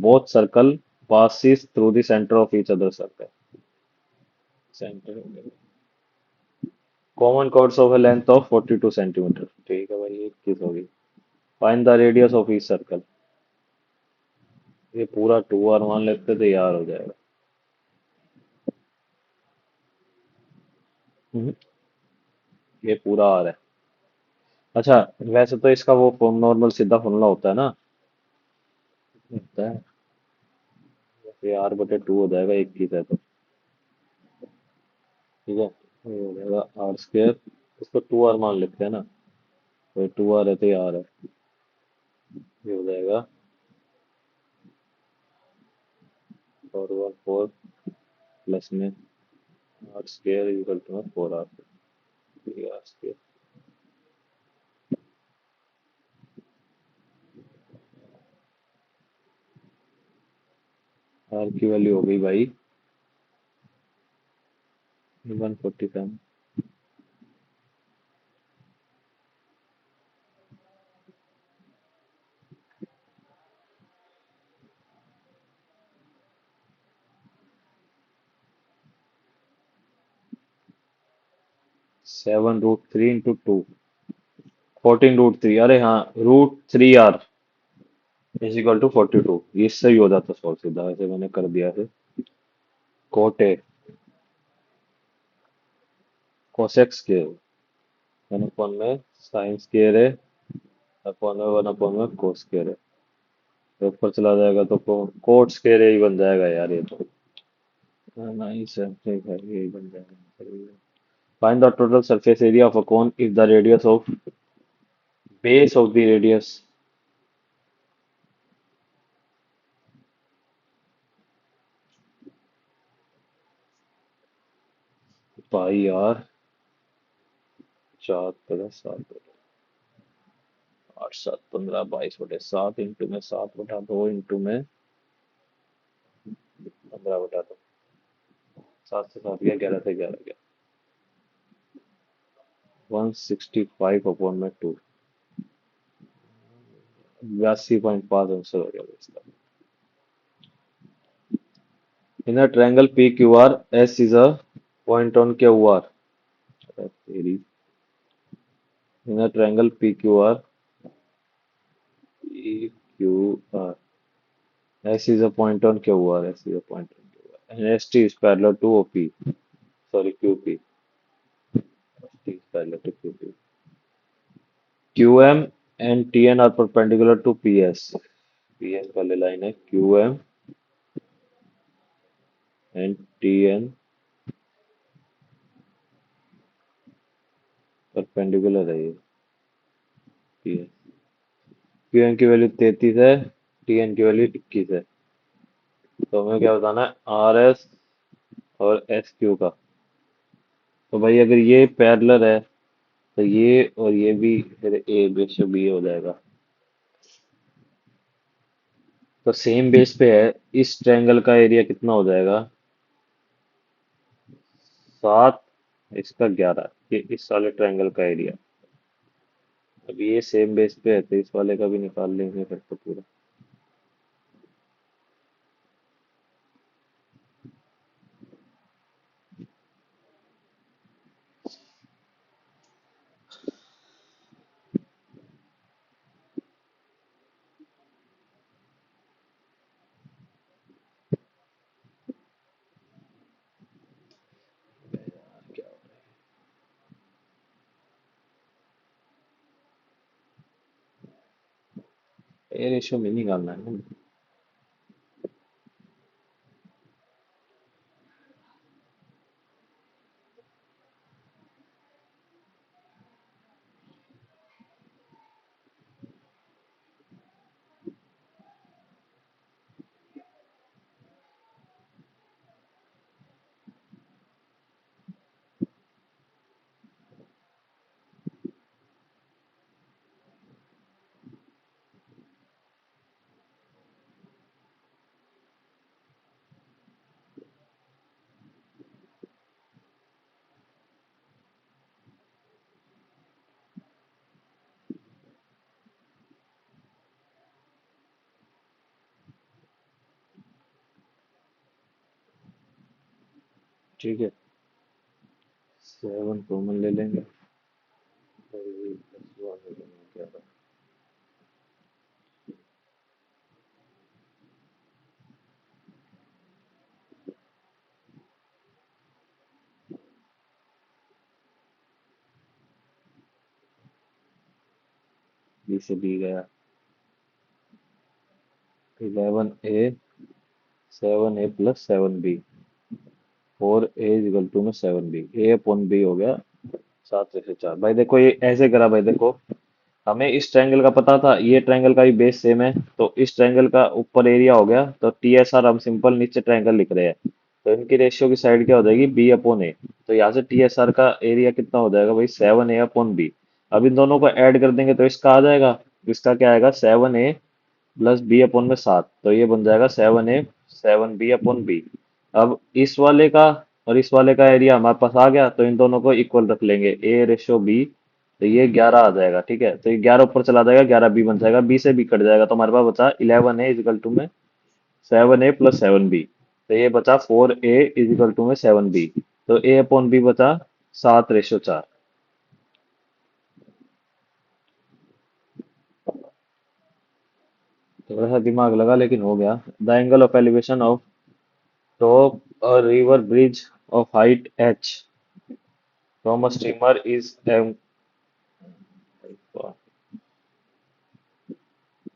both circle passes through the center of each other circle। Center common chords of a length of 42 centimetre. ठीक है भाई, ये किस होगी। Find the radius of each circle. ये पूरा 2R मान लेते तो यार हो जाएगा। हम्म, ये पूरा आर है। अच्छा, वैसे तो इसका वो नॉर्मल सीधा फॉर्मूला होता है ना, होता है। ये R/2 हो जाएगा, एक की है तो। ठीक है, ये हो जाएगा R²। इसको 2R मान लेते हैं ना, तो 2R है तो ये R है। ये हो जाएगा 4 × 4 प्लस में R² = 4R। R²। R की वैल्यू हो गई भाई 147। 7√3 × 2, 14√3। अरे हाँ, √3R। Is equal to 42। इससे ही हो जाता सॉल्व सीधा, ऐसे मैंने कर दिया है। Cot A cosec square one upon में साइन स्केयर है अपॉन में वन अपॉन में कोस स्केयर है। तो ऊपर चला जाएगा तो कोट स्केयर ही बन जाएगा यार ये तो। नाइस है, ठीक है, यही बन जाएगा। Find the total surface area of a cone if the radius of base of the radius. भाई यार, 4 + 7, 8 7 15 22/7 इंटू में 7/2 इंटू में 15/2। 7 से 7 गया, 11 से 11 गया। 165/2। 82.5 आंसर हो गया इसका। In a triangle P Q R S is a point on Q R. In a triangle P Q R S is a point on Q R, S is a point on Q R and S T is parallel to O P, sorry Q P, S T is parallel to Q P. Q M and T N are perpendicular to P S. P S वाले line है, Q M and T N perpendicular है ये P S. Q M की value 33 है, T N की value 21 है। तो हमें क्या बताना है, आर एस और एस क्यू का। तो भाई अगर ये पैरेलल है तो ये और ये भी फिर ए बेस बी हो जाएगा। तो सेम बेस पे है, इस ट्रायंगल का एरिया कितना हो जाएगा, 7, इसका 11, ये इस वाले ट्रायंगल का एरिया। अब ये सेम बेस पे है तो इस वाले का भी निकाल लेंगे फिर तो पूरा। ये रेशियो में निकालना है ना। ठीक है, 7 कॉमन ले लेंगे और ये +1 ले लेंगे, क्या था। बी से बी गया, 11 A 7 A + 7 B, 4 A is equal to में 7 बी, ए अपॉन बी हो गया 7/4। भाई देखो ये ऐसे करा, भाई देखो हमें इस ट्रायंगल का पता था, ये ट्रायंगल का भी बेस सेम है, तो इस ट्रायंगल का ऊपर एरिया हो गया, तो टी एस आर हम सिंपल नीचे ट्रायंगल लिख रहे हैं। तो इनकी रेशियो की साइड क्या हो जाएगी, बी अपॉन ए। तो यहाँ से टी एस आर का एरिया कितना हो जाएगा भाई, 7 ए अपॉन बी। अब इन दोनों को ऐड कर देंगे तो इसका आ जाएगा। इसका क्या आएगा, 7 a + b/7, तो ये बन जाएगा 7 a 7 b/b। अब इस वाले का और इस वाले का एरिया हमारे पास आ गया, तो इन दोनों को इक्वल रख लेंगे, a/b। तो ये 11 आ जाएगा, ठीक है, तो ये 11 ऊपर चला जाएगा, 11b बन जाएगा, b से b कट जाएगा, तो हमारे पास बचा 11a इजिकल टू में 7a + 7b। तो ये बचा 4a इजिकल टू में 7b। तो a/b बचा 7/4। थोड़ा सा दिमाग लगा लेकिन हो गया। The angle of elevation of top a river bridge of height h from a steamer is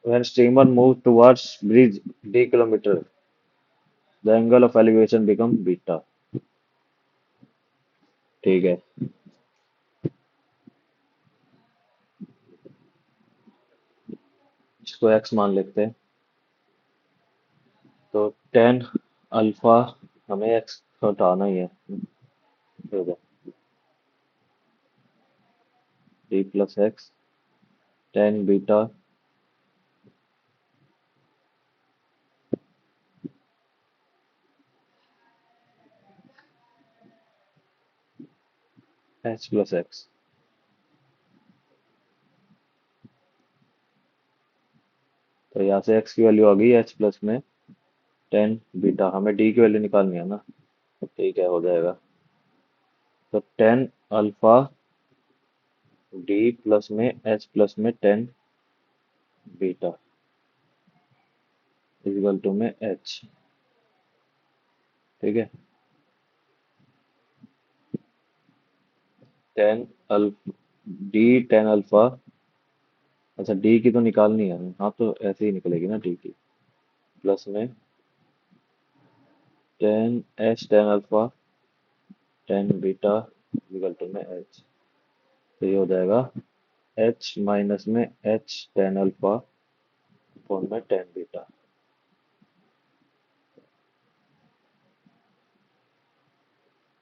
when steamer moves towards bridge d kilometer, the angle of elevation become beta। ठीक है, इसको x मान लेते हैं। तो टेन अल्फा, हमें x हटाना ही है। ठीक है, d plus x tan beta h plus x. तो यहाँ से x की वैल्यू आ गई h प्लस में टेन बीटा, हमें d की वैल्यू निकालनी है ना। ठीक है, हो जाएगा। तो टेन अल्फा d प्लस में h प्लस में टेन बीटा इक्वल टू में h। ठीक है, टेन अल्फ डी टेन अल्फा, अच्छा डी की तो निकालनी है। हाँ, तो ऐसे ही निकलेगी ना डी की, प्लस में tan H tan alpha tan beta equal to में एच। तो ये हो जाएगा एच माइनस में एच टेन अल्फा अपॉन में टेन बीटा।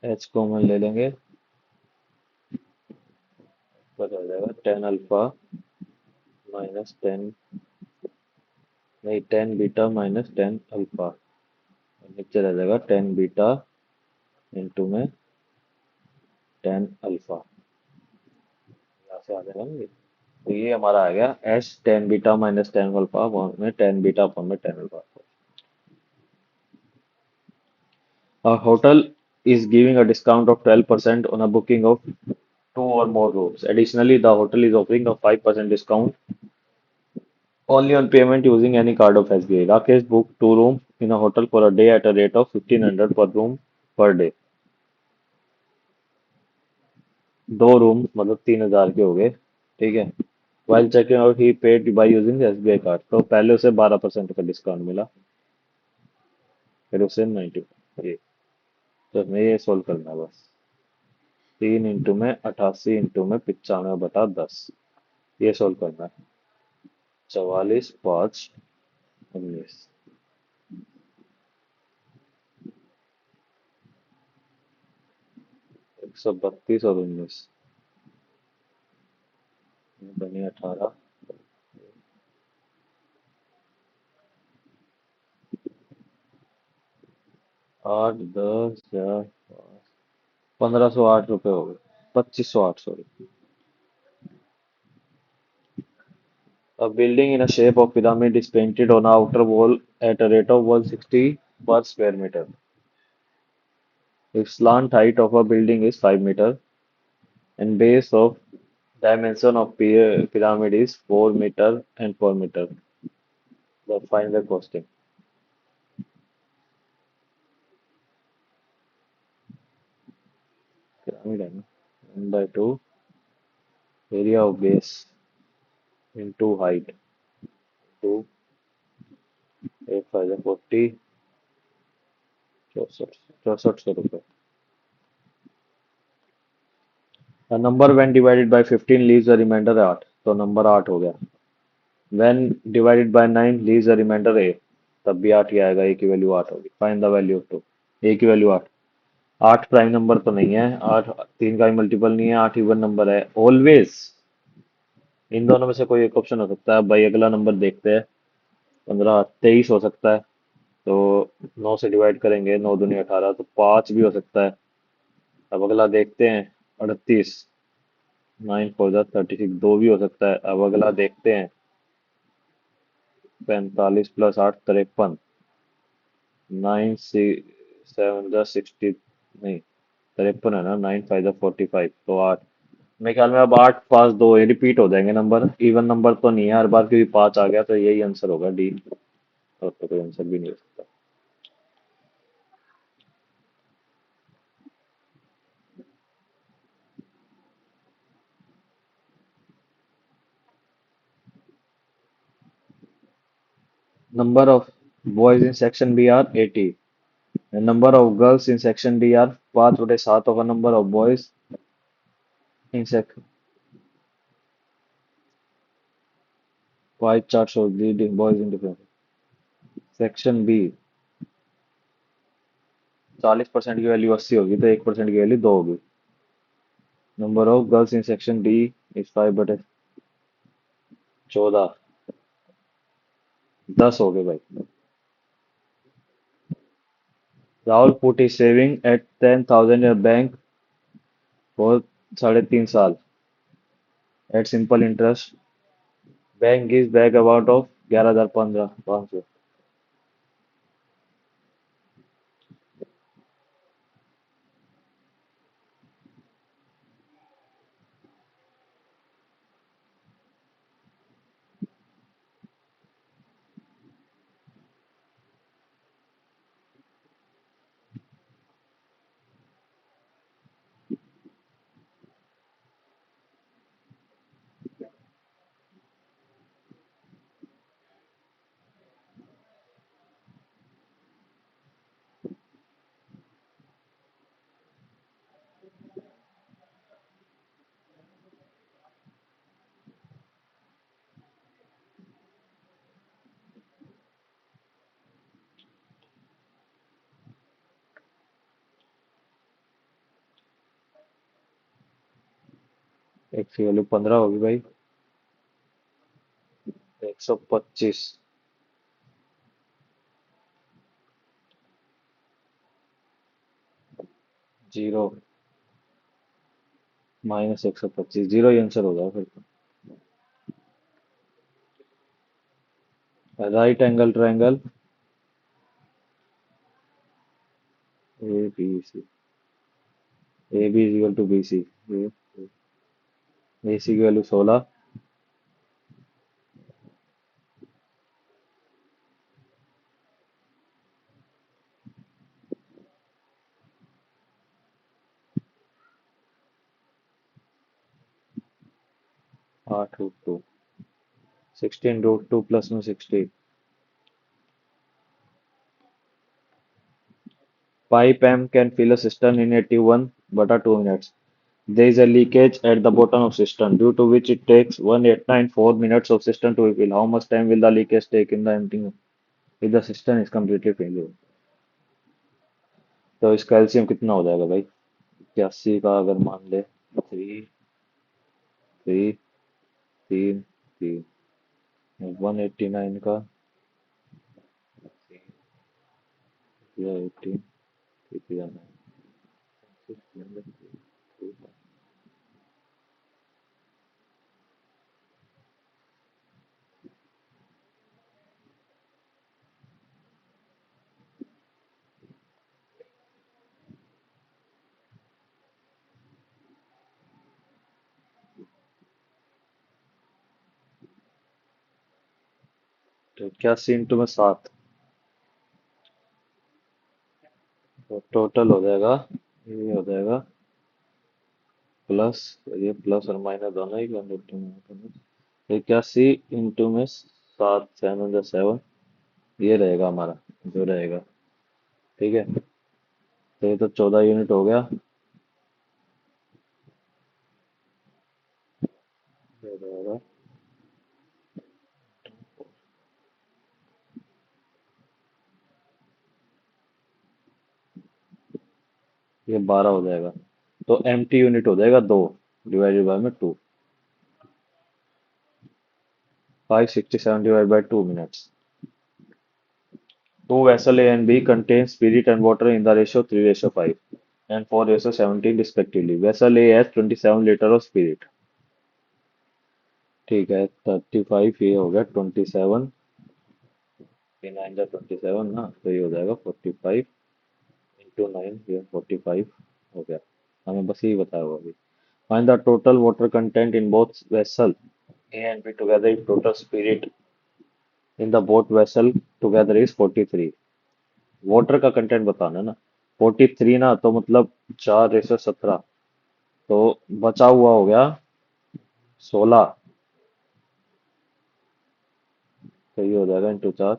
एच कॉमन ले लेंगे, बच जाएगा टेन अल्फा माइनस टेन, नहीं tan beta minus tan alpha, नीचे रह जाएगा टेन बीटा इंटू में टेन अल्फा। यहाँ से आ जाएगा ना ये। तो ये हमारा आ गया H ten beta minus tan alpha upon में टेन बीटा अपॉन में tan alpha. A hotel is giving a discount of 12% on a booking of two or more rooms. Additionally, the hotel is offering a 5% discount only on payment using any card of SBI. Rakesh booked two rooms in a hotel for a day at a rate of 1500 per room per day. दो room मतलब 3000 के हो गए। ठीक है, while checking out he paid by using the SBI card. तो पहले उसे 12% का डिस्काउंट मिला, फिर उसे 90। ये तो हमें ये सोल्व करना है बस। 3 इंटू में 88 इंटू में 95/10, ये सोल्व करना है। 44 5 19, 132 और 19 बनी 18। 8 10 1508 रुपये हो गए, 2508 sorry. A building in a shape of pyramid is painted on a outer wall at a rate of 160 per square meter. If slant height of a building is 5 meter and base of dimension of pyramid is 4 meter and 4 meter, the find the costing। Pyramid है ना, 1/2 area of base into height, two 8 5 40, 6400 रुपये। A number when divided by 15 leaves a remainder 8, तो number 8 हो गया। when divided by 9 leaves a remainder a, तब भी 8 ही आएगा, a की वैल्यू 8 होगी। Find the value of 2, a की वैल्यू 8। 8 प्राइम नंबर तो नहीं है, 8 3 का ही मल्टीपल नहीं है, 8 इवन नंबर है ऑलवेज। इन दोनों में से कोई एक ऑप्शन हो सकता है। भाई अगला नंबर देखते हैं, 15 23 हो सकता है, तो 9 से डिवाइड करेंगे, 9 दूनी 18, तो 5 भी हो सकता है। अब अगला देखते हैं, 38, 9 4 36, 2 भी हो सकता है। अब अगला देखते हैं, 45 प्लस 8 53, 9 7 60, नहीं 53 है ना, 9 5 45, तो 8 मेरे ख्याल में अब 8 5 2 ये रिपीट हो जाएंगे नंबर, इवन नंबर तो नहीं है हर बार, क्योंकि 5 आ गया तो यही आंसर होगा डी। और तो कोई आंसर भी नहीं हो सकता। Number of boys in section B are 80, number of girls in section D are 5/7 of a number of boys in section. Pie chart show the boys in different section B. 40% की value 80 होगी तो 1% की value 2 होगी। Number of girls in section D is 5/14। 10 हो गए भाई। Rahul put is saving at 10,000 in bank for 3.5 साल at simple interest. Bank gives back amount of 11,500। 1 की वैल्यू 15 होगी भाई। 125। 0 -125, 0 ही आंसर होगा फिर तो। Right angle triangle A B C. A B is equal to B C. A C की value 16। 8√2। 16√2 plus में 60। Pipe M can fill a cistern in 81/2 minutes. There is a leakage at the bottom of cistern, due to which it takes 1894 minutes of cistern to refill. How much time will the leakage take in the emptying if the cistern is completely filled? तो इसका LCM कितना हो जाएगा भाई? 81 का अगर मान ले 3 3 3 3, 189 का 18 तो 81 इंटू में 7, तो टोटल हो जाएगा, ये हो जाएगा प्लस, ये प्लस और माइनस दोनों ही 81 इंटू में 7, 7 ये रहेगा हमारा जो रहेगा। ठीक है, तो ये तो 14 यूनिट हो गया। ये रहेगा, ये 12 हो जाएगा। तो एम टी यूनिट हो जाएगा 2 डिवाइडेड बाय में 2। 567 divide by 2 minutes. Two vessel A and B contain spirit and water in the ratio 3/5 and 4/17 respectively. Vessel A has 27 liter of spirit। ठीक है, 35 ये हो गया 27, 9 27 ना, तो ये हो जाएगा 45 इंटू 9, ये 45 हो गया। हमें बस यही बताया हुआ अभी। Find the total water content in both vessel A and B together if total spirit in the both vessel together is 43. Water का कंटेंट बताना है ना। 43 ना तो मतलब 4:17, तो बचा हुआ हो गया 16। तो ये हो जाएगा into 4,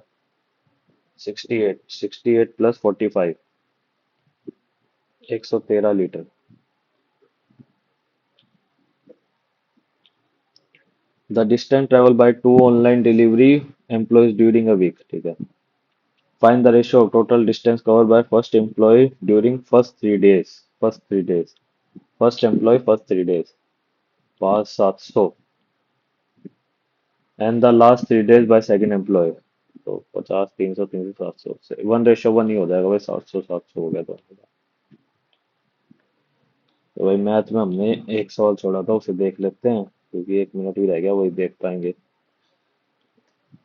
68। 68 plus 45, 113 litre. The distance travel by 2 online delivery employees during a week. ठीक है। Find the ratio of total distance cover by first employ during first 3 days. First employ first 3 days 5,700 and the last 3 days by second employ. तो 50, 300, 300, 700 से 1:1 ही हो जाएगा भाई। 700 हो गया। तो भाई मैथ में हमने एक सवाल छोड़ा था, उसे देख लेते हैं क्योंकि 1 मिनट ही रह गया, वही देख पाएंगे।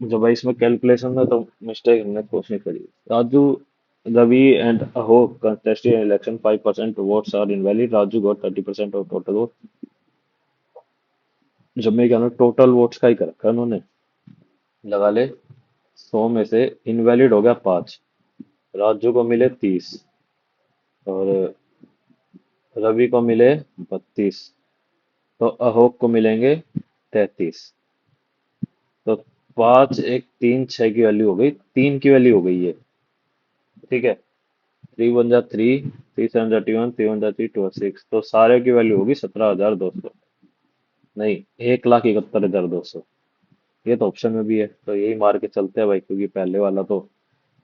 जो भाई इसमें कैलकुलेशन में तो मिस्टेक हमने कुछ नहीं करी। राजू, रवि एंड अहो contested in election 5% votes are invalid. Raju got 30% of total vote। जब मैं क्या टोटल वोट्स का ही कर रखा है उन्होंने। लगा ले 100 में से इनवैलिड हो गया 5, राजू को मिले 30 और रवि को मिले 32, तो अहोक को मिलेंगे 33। तो 5, 1, 3, 6 की वैल्यू हो गई, 3 की वैल्यू हो गई ये। ठीक है। 3 × 1 = 3, 3 × 7 = 21, 3 × 3 = 6, तो सारे की वैल्यू होगी 17,200। नहीं, 1,71,200। ये तो ऑप्शन में भी है, तो यही मार के चलते हैं भाई, क्योंकि पहले वाला तो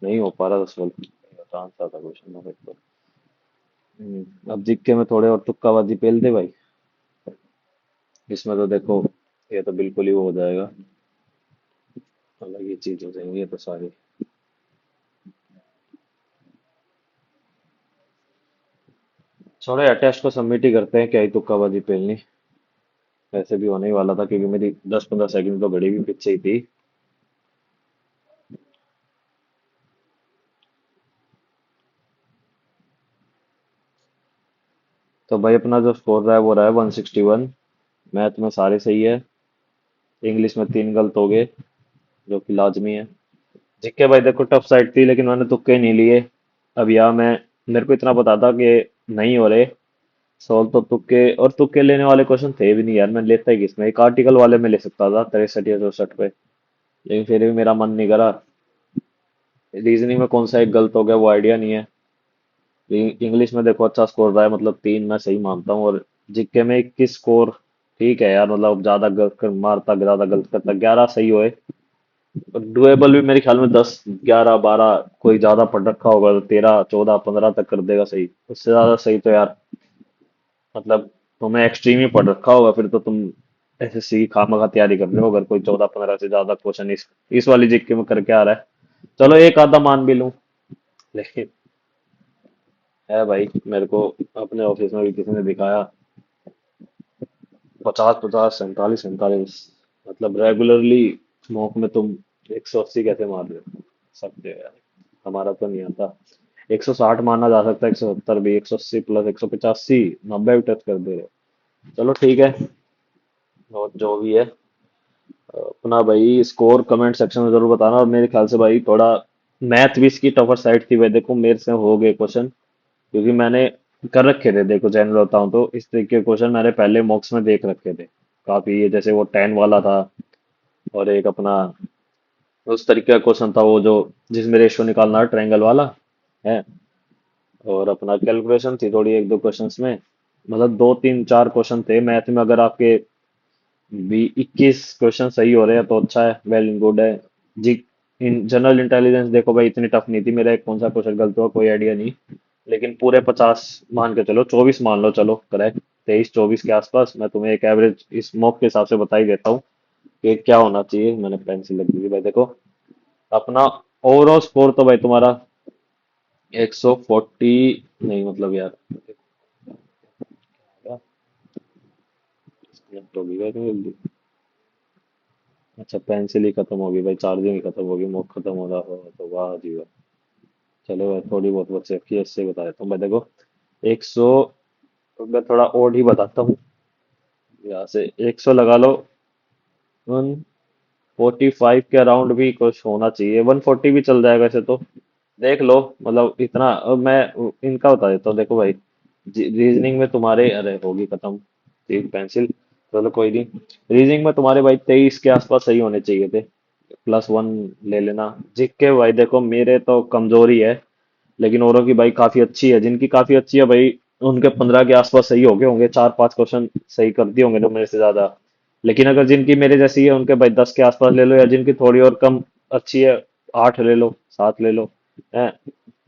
नहीं हो पा रहा था सॉल्व। आसान सा था क्वेश्चन भाई तो। अब जिक्के में थोड़े और तुक्काबाजी पेल दे भाई। इसमें तो देखो, ये तो बिल्कुल ही वो हो जाएगा, अलग ही चीज हो जाएंगी ये तो सारी। छोड़ो यार, टेस्ट को सबमिट ही करते हैं, क्या ही तुक्काबाजी पेलनी। वैसे भी होने ही वाला था क्योंकि मेरी 10-15 सेकंड तो घड़ी भी पीछे ही थी। तो भाई अपना जो स्कोर रहा है वो रहा है 161। मैथ में सारे सही है, इंग्लिश में 3 गलत हो गए जो कि लाजमी है। जीके भाई देखो टफ साइड थी, लेकिन मैंने तुक्के नहीं लिए। अब यहाँ मैं, मेरे को इतना पता था कि नहीं हो रहे सॉल्व, तो तुक्के, और तुक्के लेने वाले क्वेश्चन थे भी नहीं यार। मैं लेता ही किसमें, एक आर्टिकल वाले में ले सकता था 63 या 64 पे, लेकिन फिर भी मेरा मन नहीं करा। रीजनिंग में कौन सा एक गलत हो गया वो आइडिया नहीं है। इंग्लिश में देखो अच्छा स्कोर रहा है, मतलब 3 मैं सही मानता हूँ, और जीके में 21 स्कोर ठीक है यार, मतलब ज्यादा गलत कर मारता, ज्यादा गलत करता, 11 सही होए। डुएबल भी मेरे ख्याल में 10, 11, 12, कोई ज्यादा पढ़ रखा होगा तो 13, 14, 15 तक कर देगा सही। उससे ज्यादा सही तो यार, मतलब तुम्हें एक्सट्रीम ही पढ़ रखा होगा, फिर तो तुम एसएससी की खामखा तैयारी कर रहे हो अगर कोई 14-15 से ज्यादा क्वेश्चन इस वाली जीके में करके आ रहा है। चलो एक आधा मान भी लूं, लेकिन है भाई, मेरे को अपने ऑफिस में भी किसी ने दिखाया 50-50, 47-47, मतलब रेगुलरली स्मोक में तुम 180 कैसे मार रहे हो सकते हो यार। हमारा तो नहीं आता। 160 मारना जा सकता है, 170 भी, 180 प्लस 185, 90 भी टच कर दे रहे हो। चलो ठीक है, और जो भी है अपना भाई स्कोर कमेंट सेक्शन में जरूर बताना। और मेरे ख्याल से भाई थोड़ा मैथ भी इसकी टफर साइड थी भाई, देखो मेरे से हो गए क्वेश्चन, क्योंकि मैंने कर रखे थे। देखो जनरल बताऊं तो इस तरीके के क्वेश्चन मैंने पहले मॉक्स में देख रखे थे काफी, ये जैसे वो 10 वाला था, और एक अपना उस तरीके का क्वेश्चन था वो जो जिसमें रेशियो निकालना है, ट्रायंगल वाला है। और अपना कैलकुलेशन थी थोड़ी एक दो क्वेश्चंस में, मतलब 2, 3, 4 क्वेश्चन थे मैथ में। अगर आपके भी 21 क्वेश्चन सही हो रहे हैं तो अच्छा है, वेल एंड गुड है। जी, इन जनरल इंटेलिजेंस देखो भाई इतनी टफ नहीं थी, मेरा एक कौन सा क्वेश्चन गलत हुआ कोई आइडिया नहीं। लेकिन पूरे 50 मान के चलो, 24 मान लो, चलो करेक्ट, 23-24 के आसपास। मैं तुम्हें एक एवरेज इस मॉक के हिसाब से बता ही देता हूँ कि क्या होना चाहिए। मैंने पेंसिल लगी थी भाई देखो, अपना ओवरऑल स्कोर तो भाई तुम्हारा 140, नहीं मतलब यार डिस्कनेक्ट होगी क्या इतनी जल्दी। अच्छा पेंसिल ही खत्म होगी भाई, चार्जिंग ही खत्म होगी, मुख खत्म हो रहा हो तो वाह जी वाह। चलो भाई थोड़ी बहुत बच्चे रखी है, इससे बता देता हूँ भाई देखो। 100, तो मैं थोड़ा ओड ही बताता हूँ। यहाँ से 100 लगा लो। 145 के अराउंड भी कुछ होना चाहिए, 140 भी चल जाएगा ऐसे तो। देख लो, मतलब इतना। अब मैं इनका बता देता हूँ, देखो भाई। रीजनिंग में तुम्हारे, अरे होगी खत्म। ठीक, पेंसिल। चलो कोई नहीं। रीजनिंग में तुम्हारे भाई 23 के आसपास सही होने चाहिए थे। +1 ले लेना। जिक के भाई देखो, मेरे तो कमजोरी है। लेकिन औरों की भाई काफी अच्छी है, जिनकी काफी अच्छी है भाई। उनके 15 के आसपास सही हो गए होंगे, 4-5 क्वेश्चन सही कर दिए होंगे तो मेरे से ज्यादा। लेकिन अगर जिनकी मेरे जैसी है उनके भाई 10 के आसपास ले लो, या जिनकी थोड़ी और कम अच्छी है, 8 ले लो, 7 ले लो। हैं,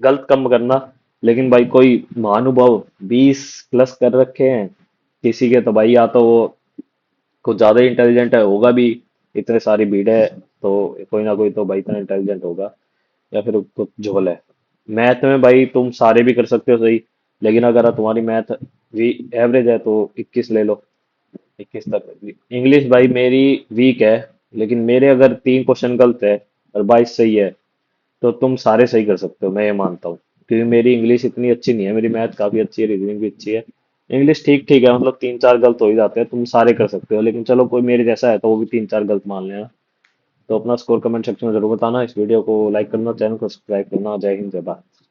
गलत कम करना। लेकिन भाई कोई महानुभाव 20 प्लस कर रखे हैं किसी के, तो भाई या तो वो कुछ ज्यादा इंटेलिजेंट है, होगा भी। इतने सारी भीड़ है, तो कोई ना कोई तो भाई इतना इंटेलिजेंट होगा। या फिर कुछ झोल है। मैथ में भाई तुम सारे भी कर सकते हो सही। लेकिन अगर तुम्हारी मैथ भी एवरेज है तो 21 ले लो। 21 तक। इंग्लिश भाई मेरी वीक है। लेकिन मेरे अगर 3 क्वेश्चन गलत है और 22 सही है, तो तुम सारे सही कर सकते हो, मैं ये मानता हूँ। क्योंकि मेरी इंग्लिश इतनी अच्छी नहीं है, मेरी मैथ काफी अच्छी है, रीजनिंग भी अच्छी है। इंग्लिश ठीक ठीक है, मतलब 3-4 गलत हो ही जाते हैं, तुम सारे कर सकते हो। लेकिन चलो, कोई मेरे जैसा है तो वो भी 3-4 गलत मान लेना। तो अपना स्कोर कमेंट सेक्शन में जरूर बताना, इस वीडियो को लाइक करना, चैनल को सब्सक्राइब करना। जय हिंद, जय भारत।